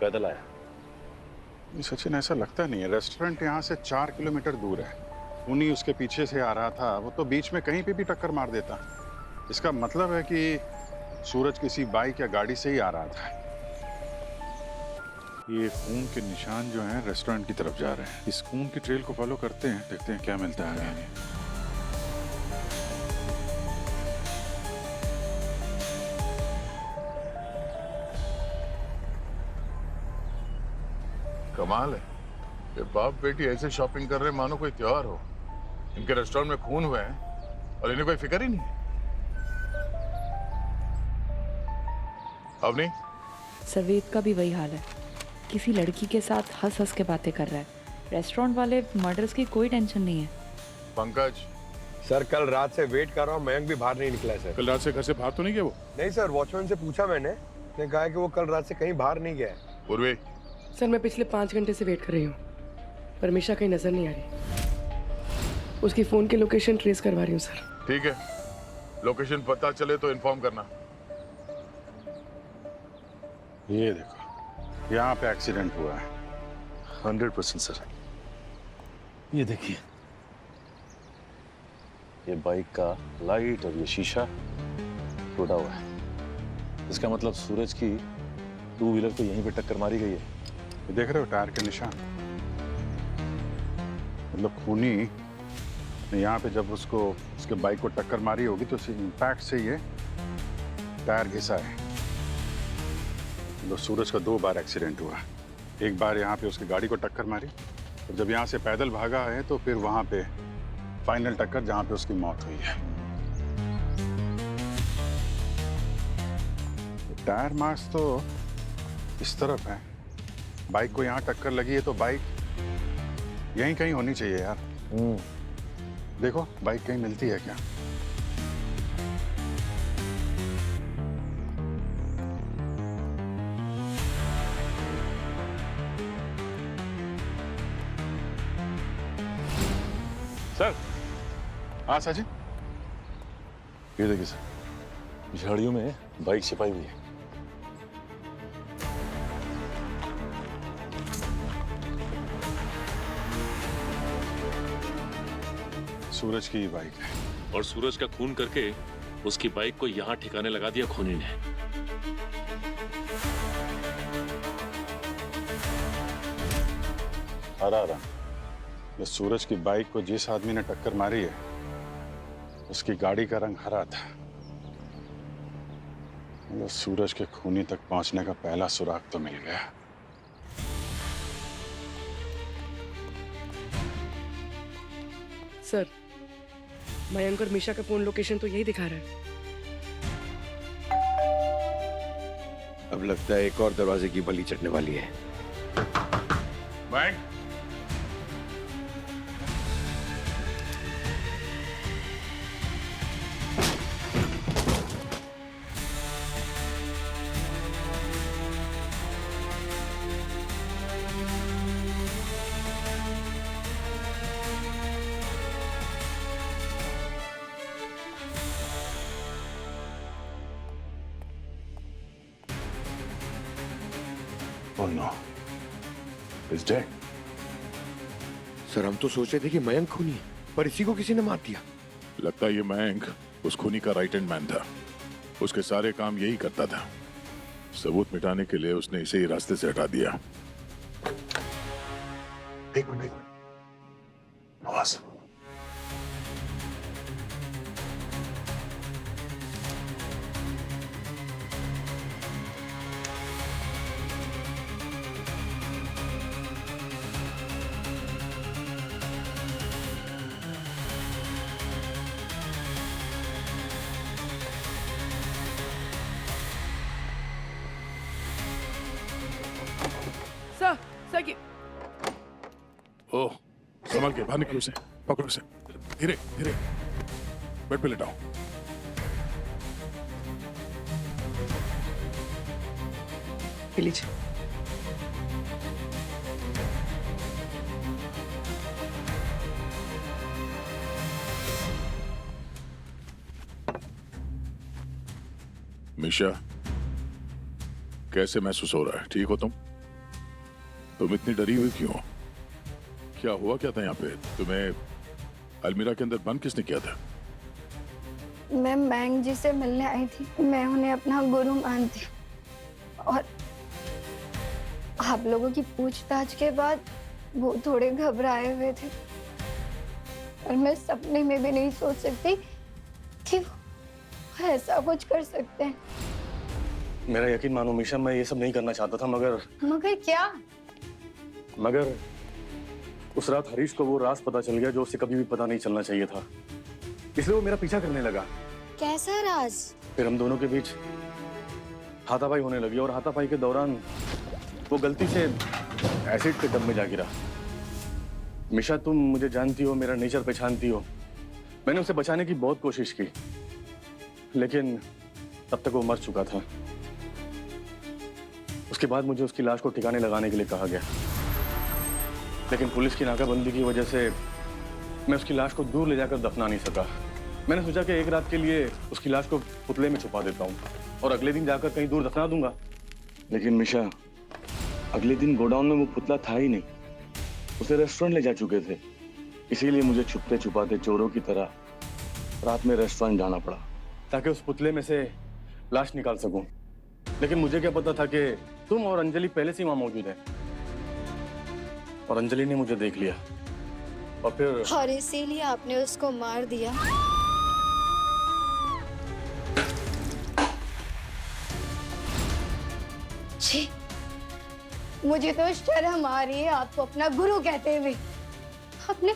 पैदल आया। सचिन, ऐसा लगता नहीं है। रेस्टोरेंट यहाँ से 4 किलोमीटर दूर है, खूनी उसके पीछे से आ रहा था, वो तो बीच में कहीं पे भी टक्कर मार देता। इसका मतलब है कि सूरज किसी बाइक या गाड़ी से ही आ रहा था। ये खून के निशान जो हैं रेस्टोरेंट की तरफ जा रहे हैं। इस खून की ट्रेल को फॉलो करते हैं, देखते हैं क्या मिलता है आगे। कमाल है, ये बाप बेटी ऐसे शॉपिंग कर रहे हैं मानो कोई त्योहार हो। इनके रेस्टोरेंट में खून हुए हैं और इन्हें कोई फिक्र ही नहीं है। अब नहीं, सवेद का भी वही हाल है, किसी लड़की के साथ हंस हंस के बातें कर रहा है। रेस्टोरेंट वाले मर्डर्स की कोई टेंशन नहीं है। पंकज सर, कल रात से वेट कर रहा हूँ, मयंक भी बाहर नहीं निकला है सर। कल रात से घर से बाहर तो नहीं गया वो? नहीं सर, वॉचमैन से पूछा मैंने, उसने कहा कि वो कल रात से कहीं बाहर नहीं गया है। पूर्वी सर, मैं पिछले 5 घंटे से वेट कर रही हूँ, पर मिशा कहीं नजर नहीं आ रही। उसकी फोन की लोकेशन ट्रेस करवा रही हूँ सर। ठीक है, लोकेशन पता चले तो इन्फॉर्म करना। ये देखो, यहाँ पे एक्सीडेंट हुआ है। 100% सर। ये देखिए, ये बाइक का लाइट और ये शीशा टूटा हुआ है। इसका मतलब सूरज की 2 व्हीलर को यहीं पे टक्कर मारी गई है। ये देख रहे हो टायर के निशान? मतलब खूनी ने यहाँ पे जब उसको उसके बाइक को टक्कर मारी होगी तो इम्पैक्ट से ये टायर घिसा है। मतलब सूरज का 2 बार एक्सीडेंट हुआ। एक बार यहाँ पे उसकी गाड़ी को टक्कर मारी और जब यहाँ से पैदल भागा है तो फिर वहाँ पे फाइनल टक्कर जहाँ पे उसकी मौत हुई है। टायर मार्क्स तो इस तरफ है, बाइक को यहाँ टक्कर लगी है तो बाइक यहीं कहीं होनी चाहिए यार। देखो बाइक कहीं मिलती है क्या? सर। हाँ सचिन, ये देखिए सर, झाड़ियों में बाइक छिपाई हुई है। सूरज की बाइक है और सूरज का खून करके उसकी बाइक को यहाँ ठिकाने लगा दिया खूनी ने। हरा रंग। जो सूरज की बाइक को जिस आदमी ने टक्कर मारी है उसकी गाड़ी का रंग हरा था। जो सूरज के खूनी तक पहुंचने का पहला सुराग तो मिल गया। सर, मयंक और मिशा का फोन लोकेशन तो यही दिखा रहा है। अब लगता है एक और दरवाजे की बलि चढ़ने वाली है। Bank Oh no. He's dead. Sir हम तो सोच रहे थे कि मयंक खूनी है, पर इसी को किसी ने मार दिया। लगता है ये मयंक उस खूनी का राइट हैंड मैन था। उसके सारे काम यही करता था। सबूत मिटाने के लिए उसने इसे ही रास्ते से हटा दिया। एक मिनट। आवाज। ओह, संभल के बाहर निकलो, उसे पकड़ो, उसे धीरे धीरे बेड पे लेटाओ। लीजिए। मिशा, कैसे महसूस हो रहा है? ठीक हो तुम? तुम इतनी डरी हुई क्यों? क्या हुआ क्या था यहाँ पे? तुम्हें अलमीरा के अंदर बंद किसने किया था? मैं मैंग जी से मिलने आई थी। मैं उन्हें अपना गुरु मानती और आप लोगों की पूछताछ के बाद वो थोड़े घबराए हुए थे और मैं सपने में भी नहीं सोच सकती कि वो ऐसा कुछ कर सकते हैं। मेरा यकीन मानो मिशा, मैं ये सब नहीं करना चाहता था, मगर क्या? मगर उस रात हरीश को वो राज पता चल गया जो उसे कभी भी पता नहीं चलना चाहिए था, इसलिए वो मेरा पीछा करने लगा। कैसा राज? फिर हम दोनों के बीच हाथापाई होने लगी और हाथापाई के दौरान वो गलती से एसिड के डब में जा गिरा। मिशा, तुम मुझे जानती हो, मेरा नेचर पहचानती हो। मैंने उसे बचाने की बहुत कोशिश की, लेकिन तब तक वो मर चुका था। उसके बाद मुझे उसकी लाश को ठिकाने लगाने के लिए कहा गया, लेकिन पुलिस की नाकाबंदी की वजह से मैं उसकी लाश को दूर ले जाकर दफना नहीं सका। मैंने सोचा कि एक रात के लिए उसकी लाश को पुतले में छुपा देता हूँ और अगले दिन जाकर कहीं दूर दफना दूंगा। लेकिन मिशा, अगले दिन गोडाउन में वो पुतला था ही नहीं, उसे रेस्टोरेंट ले जा चुके थे। इसीलिए मुझे छुपते छुपाते चोरों की तरह रात में रेस्टोरेंट जाना पड़ा ताकि उस पुतले में से लाश निकाल सकूं। लेकिन मुझे क्या पता था कि तुम और अंजलि पहले से वहां मौजूद है, और अंजलि ने मुझे देख लिया और फिर और इसीलिए आपने उसको मार दिया। छी, मुझे तो शर्म आ रही है आपको अपना गुरु कहते हुए। आपने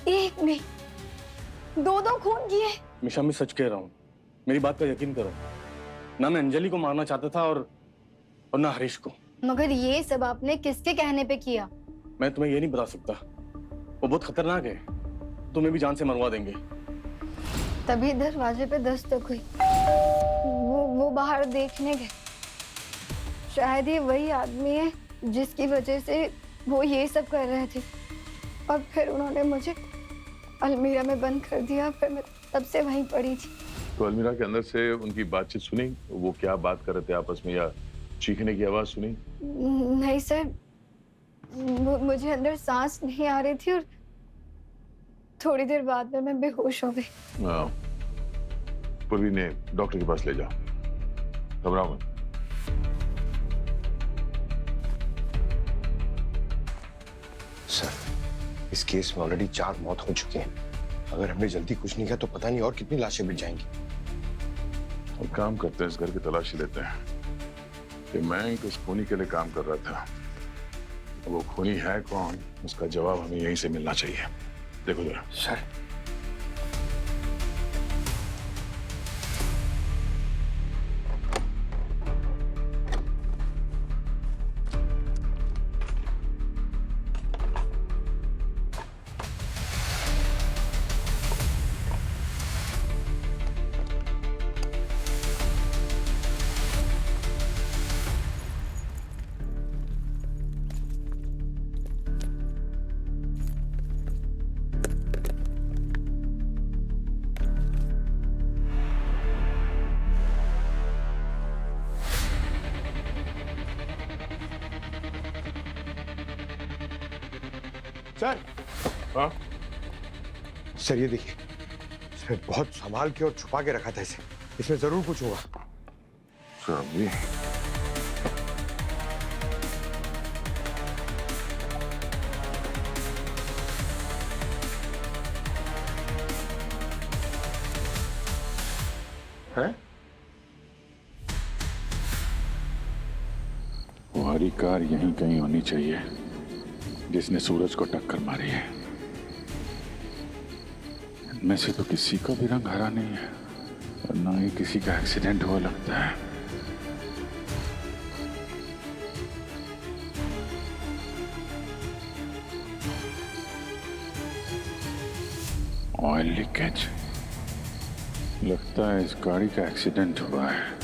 एक नहीं दो खून किए। मिशा, मैं सच कह रहा हूँ, मेरी बात का यकीन करो। ना मैं अंजलि को मारना चाहता था और ना हरीश को। मगर ये सब आपने किसके कहने पे किया? मैं तुम्हें ये नहीं बता सकता, वो बहुत खतरनाक है, तुम्हें भी जान से मरवा देंगे। तभी दरवाजे पे दस्तक हुई। वो बाहर देखने गए। शायद ये वही आदमी है जिसकी वजह से वो ये सब कर रहे थे, और फिर उन्होंने मुझे अलमीरा में बंद कर दिया। फिर मैं तब से वहीं पड़ी थी। तो अलमीरा के अंदर से उनकी बातचीत सुनी? वो क्या बात कर रहे थे आपस में, या चीखने की आवाज सुनी? नहीं सर, मुझे अंदर सांस नहीं आ रही थी और थोड़ी देर बाद में मैं बेहोश हो गई। पूर्वी ने डॉक्टर के पास ले जाओ, घबराओ मत। सर, इस केस में ऑलरेडी 4 मौत हो चुकी हैं। अगर हमने जल्दी कुछ नहीं किया तो पता नहीं और कितनी लाशें मिट जाएंगी। और काम करते हैं, इस घर की तलाशी लेते हैं कि मैं ही तो उस खूनी के लिए काम कर रहा था। वो खूनी है कौन, उसका जवाब हमें यहीं से मिलना चाहिए। देखो जरा। Sir, sir. हाँ? सर ये देखिए, इसमें बहुत संभाल के और छुपा के रखा था इसे। इसमें जरूर कुछ होगा। चाबी। है? तुम्हारी कार यहीं कहीं होनी चाहिए जिसने सूरज को टक्कर मारी है। इनमें से तो किसी का भी रंग हरा नहीं है और ना ही किसी का एक्सीडेंट हुआ लगता है। Oil leakage. लगता है इस गाड़ी का एक्सीडेंट हुआ है।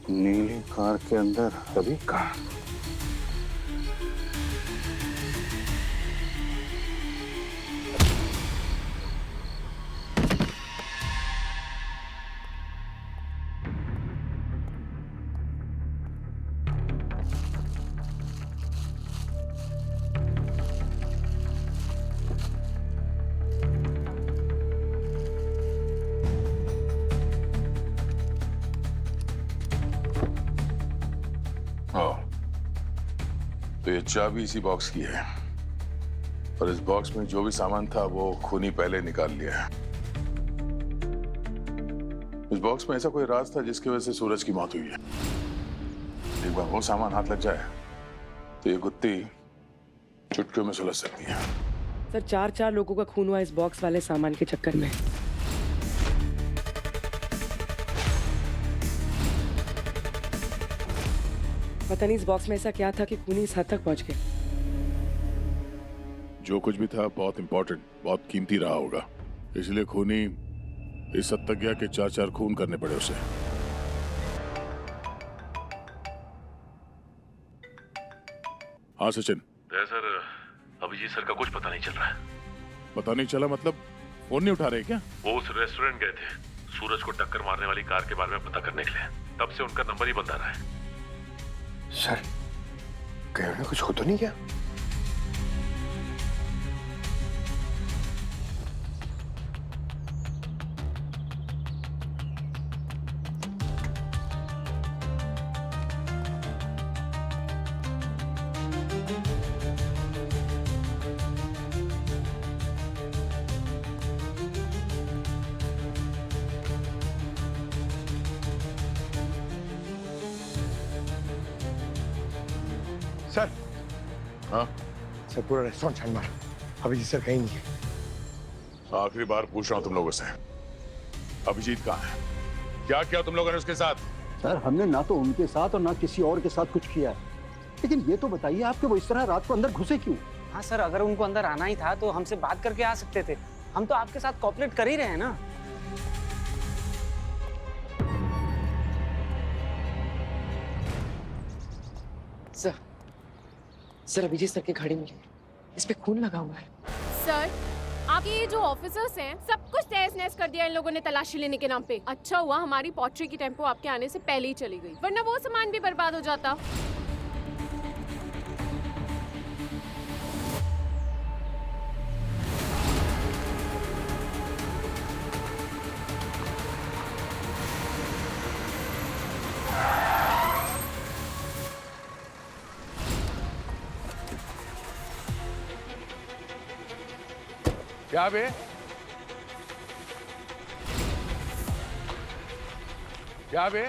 नीली कार के अंदर रवि का। तो ये चाबी इसी बॉक्स की है और इस बॉक्स में जो भी सामान था वो खूनी पहले निकाल लिया है। इस बॉक्स में ऐसा कोई राज था जिसकी वजह से सूरज की मौत हुई है। एक बार वो सामान हाथ लग जाए तो ये गुत्ती चुटकियों में सुलझ सकती है। सर 4 लोगों का खून हुआ इस बॉक्स वाले सामान के चक्कर में। पता नहीं इस बॉक्स में ऐसा क्या था कि खूनी इस हद तक पहुंच गए। जो कुछ भी था बहुत इंपॉर्टेंट, बहुत कीमती रहा होगा, इसलिए खूनी इस हद तक गया कि 4 खून करने पड़े उसे। हाँ सचिन। सर, अभिजीत सर का कुछ पता नहीं चल रहा है। पता नहीं चला मतलब फोन नहीं उठा रहे क्या? वो उस रेस्टोरेंट गए थे सूरज को टक्कर मारने वाली कार के बारे में पता करने के लिए। तब से उनका नंबर ही बंद आ रहा है। सर, कहीं उन्हें कुछ हो तो नहीं गया? सर। हाँ? सर पूरा रेस्टोरेंट छान मारा, अभिजीत सर कहीं नहीं है। आखिरी बार पूछ रहा हूं तुम लोगों से, अभिजीत कहाँ है? क्या किया तुम लोगों ने उसके साथ? सर हमने ना तो उनके साथ और ना किसी और के साथ कुछ किया है, लेकिन ये तो बताइए आपके वो इस तरह रात को अंदर घुसे क्यों? हाँ सर, अगर उनको अंदर आना ही था तो हमसे बात करके आ सकते थे। हम तो आपके साथ कोऑपरेट कर ही रहे हैं ना। सर अभिजीत सर की गाड़ी मिली, इस पे खून लगा हुआ है। सर आपके ये जो ऑफिसर्स हैं सब कुछ तहस नहस कर दिया इन लोगों ने तलाशी लेने के नाम पे। अच्छा हुआ हमारी पॉटरी की टेम्पो आपके आने से पहले ही चली गई, वरना वो सामान भी बर्बाद हो जाता। क्या बे? क्या बे?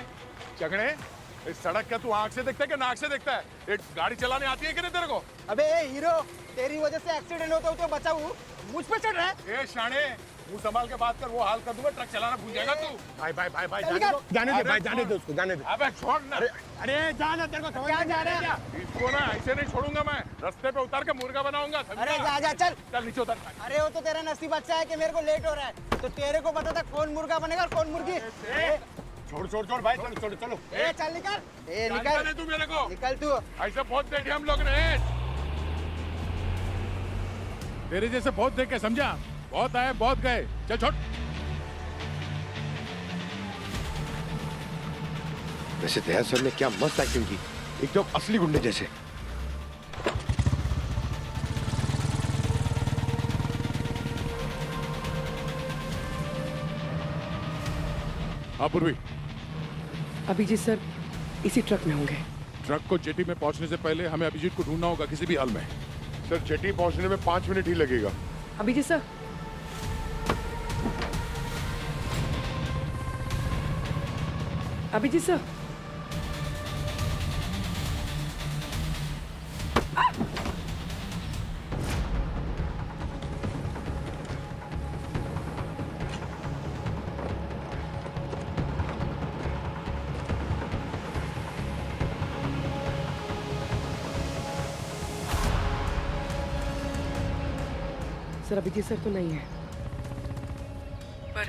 चगड़े, इस सड़क क्या तू आंख से देखता है कि नाक से देखता है? एक गाड़ी चलाने आती है कि नहीं तेरे को? अबे हीरो, तेरी वजह से एक्सीडेंट होते होते बचाऊ, मुझ पे चढ़ रहा है। ए शाणे, मुंह संभाल के बात कर, वो हाल कर दूंगा, ट्रक चलाना भूल जाएगा तू। भाई जाने दे भाई, जाने दे उसको, जाने दे। अबे छोड़ ना। अरे जाना, तेरे को समझ में जा रहा है। इसको ना ऐसे नहीं छोड़ूंगा मैं, रास्ते पे उतार के मुर्गा बनाऊंगा। अरे जा चल। चल नीचे उतर। अरे वो तो तेरा नसीब अच्छा है कि मेरे को लेट हो रहा है, तो तेरे को पता था कौन मुर्गा बनेगा और कौन मुर्गी। छोड़ भाई, चलो चलो। ए चल निकल, ए निकल तू मेरे को, निकल तू। ऐसे बहुत देखे हम लोग ने, तेरे जैसे बहुत देखे, समझा? बहुत आए बहुत गए, चल छोड़। वैसे दया सर ने क्या मस्त एक्टिंग की, एकदम असली गुंडे जैसे। हाँ पूर्वी, अभिजीत सर इसी ट्रक में होंगे। ट्रक को जेटी में पहुंचने से पहले हमें अभिजीत को ढूंढना होगा किसी भी हाल में। सर जेटी पहुंचने में 5 मिनट ही लगेगा। Abhijit sir, Abhijit sir, sir Abhijit sir तो नहीं है, पर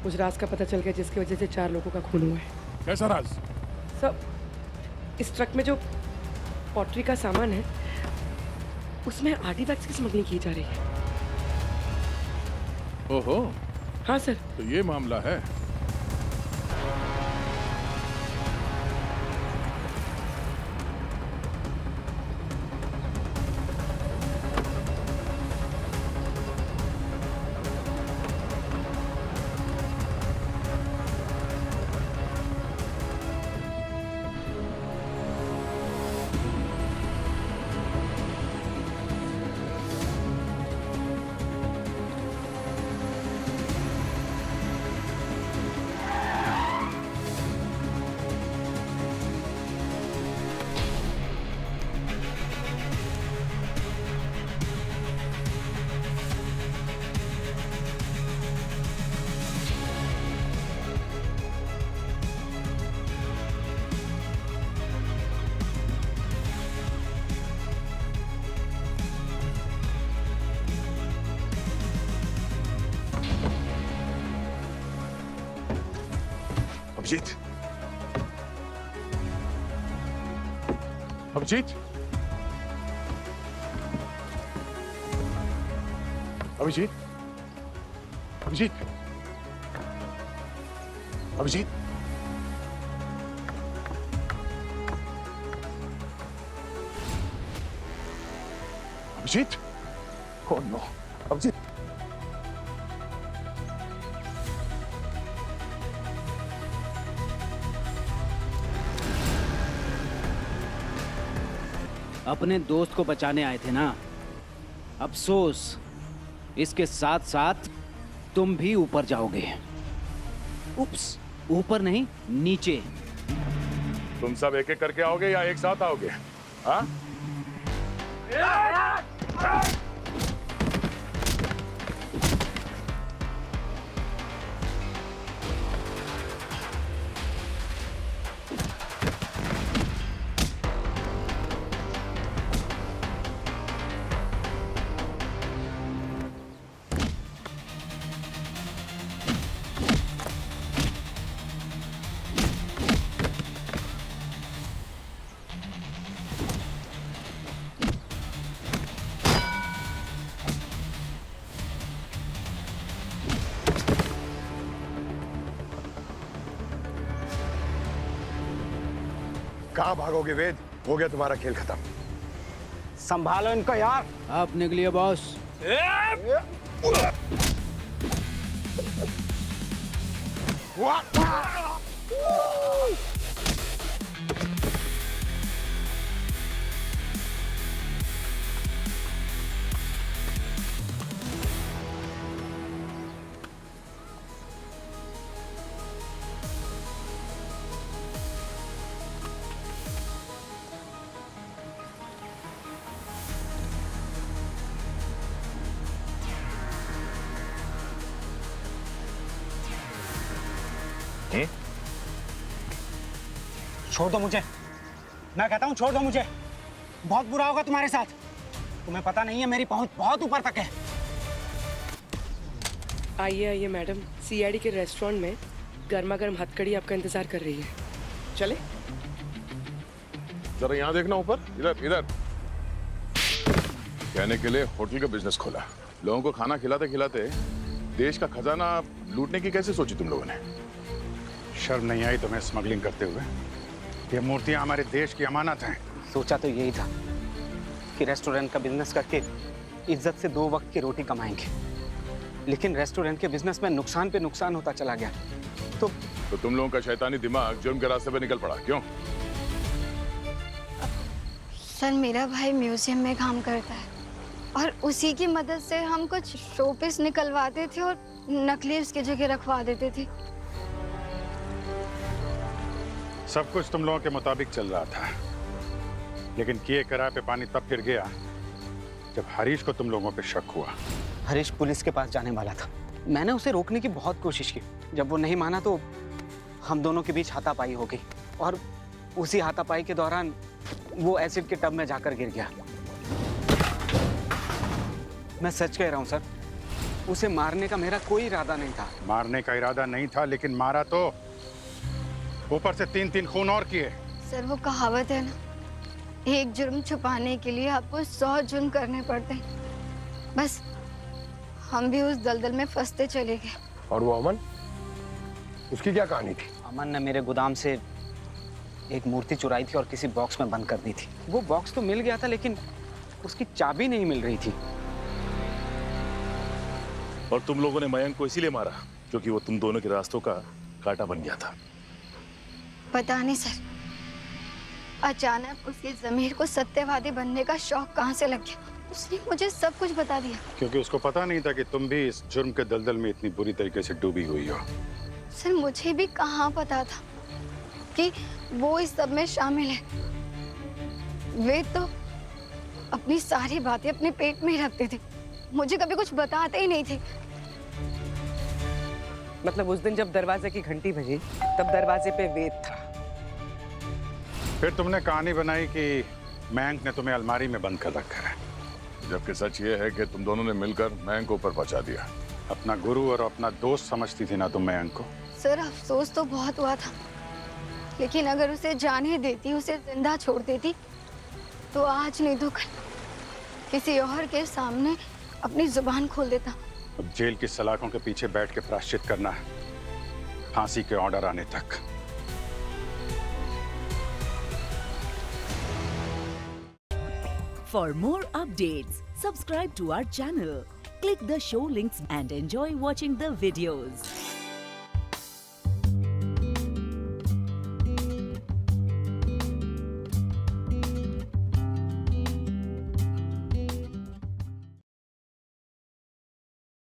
उस राज का पता चल गया जिसकी वजह से 4 लोगों का खून हुआ है। कैसा राज? सर इस ट्रक में जो पॉटरी का सामान है उसमें आर्टिफैक्ट्स की स्मगलिंग की जा रही है। ओहो, हाँ सर। तो ये मामला है। Abhijit, Abhijit, Abhijit, Abhijit, Abhijit, Abhijit, oh no, Abhijit. अपने दोस्त को बचाने आए थे ना, अफसोस इसके साथ साथ तुम भी ऊपर जाओगे। उप्स, ऊपर नहीं नीचे। तुम सब एक एक करके आओगे या एक साथ आओगे? हाँ? कहाँ भागोगे वेद? हो गया तुम्हारा खेल खत्म। संभालो इनको यार। आप निकलिए बॉस। छोड़ दो मुझे, मैं कहता हूँ छोड़ दो मुझे। बहुत बुरा होगा तुम्हारे साथ। तुम्हें पता नहीं है मेरी पहुंच बहुत ऊपर तक है। आइए आइए मैडम, सीआईडी के रेस्टोरेंट में गर्मा गर्म हथकड़ी आपका इंतजार कर रही है। चले? जरा यहाँ देखना ऊपर, इधर इधर। कहने के लिए होटल का बिजनेस खोला, लोगों को खाना खिलाते खिलाते देश का खजाना लूटने की कैसे सोची तुम लोगों ने? शर्म नहीं आई तुम्हें स्मगलिंग करते हुए? ये मूर्तियां हमारे देश की अमानत हैं। सोचा तो यही था कि रेस्टोरेंट का बिजनेस करके इज्जत से 2 वक्त की रोटी कमाएंगे, लेकिन रेस्टोरेंट के बिजनेस में नुकसान पे नुकसान होता चला गया। तो तुम लोगों का शैतानी दिमाग जुर्म के रास्ते पे निकल पड़ा, क्यों? सर मेरा भाई म्यूजियम में काम करता है और उसी की मदद से हम कुछ शोपीस निकलवाते थे और नकली उसकी जगह रखवा देते थे। सब कुछ तुम लोगों के मुताबिक चल रहा था, लेकिन किए कराए पे पानी तब फिर गया जब हरीश को तुम लोगों पे शक हुआ। हरीश पुलिस के पास जाने वाला था, मैंने उसे रोकने की बहुत कोशिश की। जब वो नहीं माना तो हम दोनों के बीच हाथापाई हो गई और उसी हाथापाई के दौरान वो एसिड के टब में जाकर गिर गया। मैं सच कह रहा हूँ सर, उसे मारने का मेरा कोई इरादा नहीं था। मारने का इरादा नहीं था, लेकिन मारा तो ऊपर से 3-3 खून और किए। सर वो कहावत है ना, एक जुर्म छुपाने के लिए आपको 100 जुर्म करने पड़ते हैं। बस हम भी उस दलदल में फंसते चले गए। और वो अमन, उसकी क्या कहानी थी? अमन ने मेरे गोदाम से एक मूर्ति चुराई थी और किसी बॉक्स में बंद कर दी थी। वो बॉक्स तो मिल गया था, लेकिन उसकी चाबी नहीं मिल रही थी। और तुम लोगों ने मयंक को इसीलिए मारा क्योंकि वो तुम दोनों के रास्तों का कांटा बन गया था। पता नहीं सर, अचानक उसकी ज़मीर को सत्यवादी बनने का शौक कहाँ से लग गया। उसने मुझे सब कुछ बता दिया। क्योंकि उसको पता नहीं था कि तुम भी इस जुर्म के दलदल में इतनी बुरी तरीके से डूबी हुई हो। सर मुझे भी कहाँ पता था कि वो इस सब में शामिल है। वे तो अपनी सारी बातें अपने पेट में ही रखते थे, मुझे कभी कुछ बताते ही नहीं थे। मतलब उस दिन जब दरवाजे की घंटी बजी तब दरवाजे पे वेद था। फिर तुमने कहानी बनाई कि मयंक ने तुम्हें अलमारी में बंद कर रखा है, जबकि सच ये है कि तुम दोनों ने मिलकर मयंक को ऊपर पहुंचा दिया। अपना गुरु और अपना दोस्त समझती थी ना तुम मयंक को? सर अफसोस तो बहुत हुआ था, लेकिन अगर उसे जाने देती, उसे जिंदा छोड़ देती, तो आज नहीं तो कल किसी और के सामने अपनी जुबान खोल देता। अब जेल की सलाखों के पीछे बैठ के प्रायश्चित करना है, फांसी के ऑर्डर आने तक। For more updates, subscribe to our channel, click the show links and enjoy watching the videos.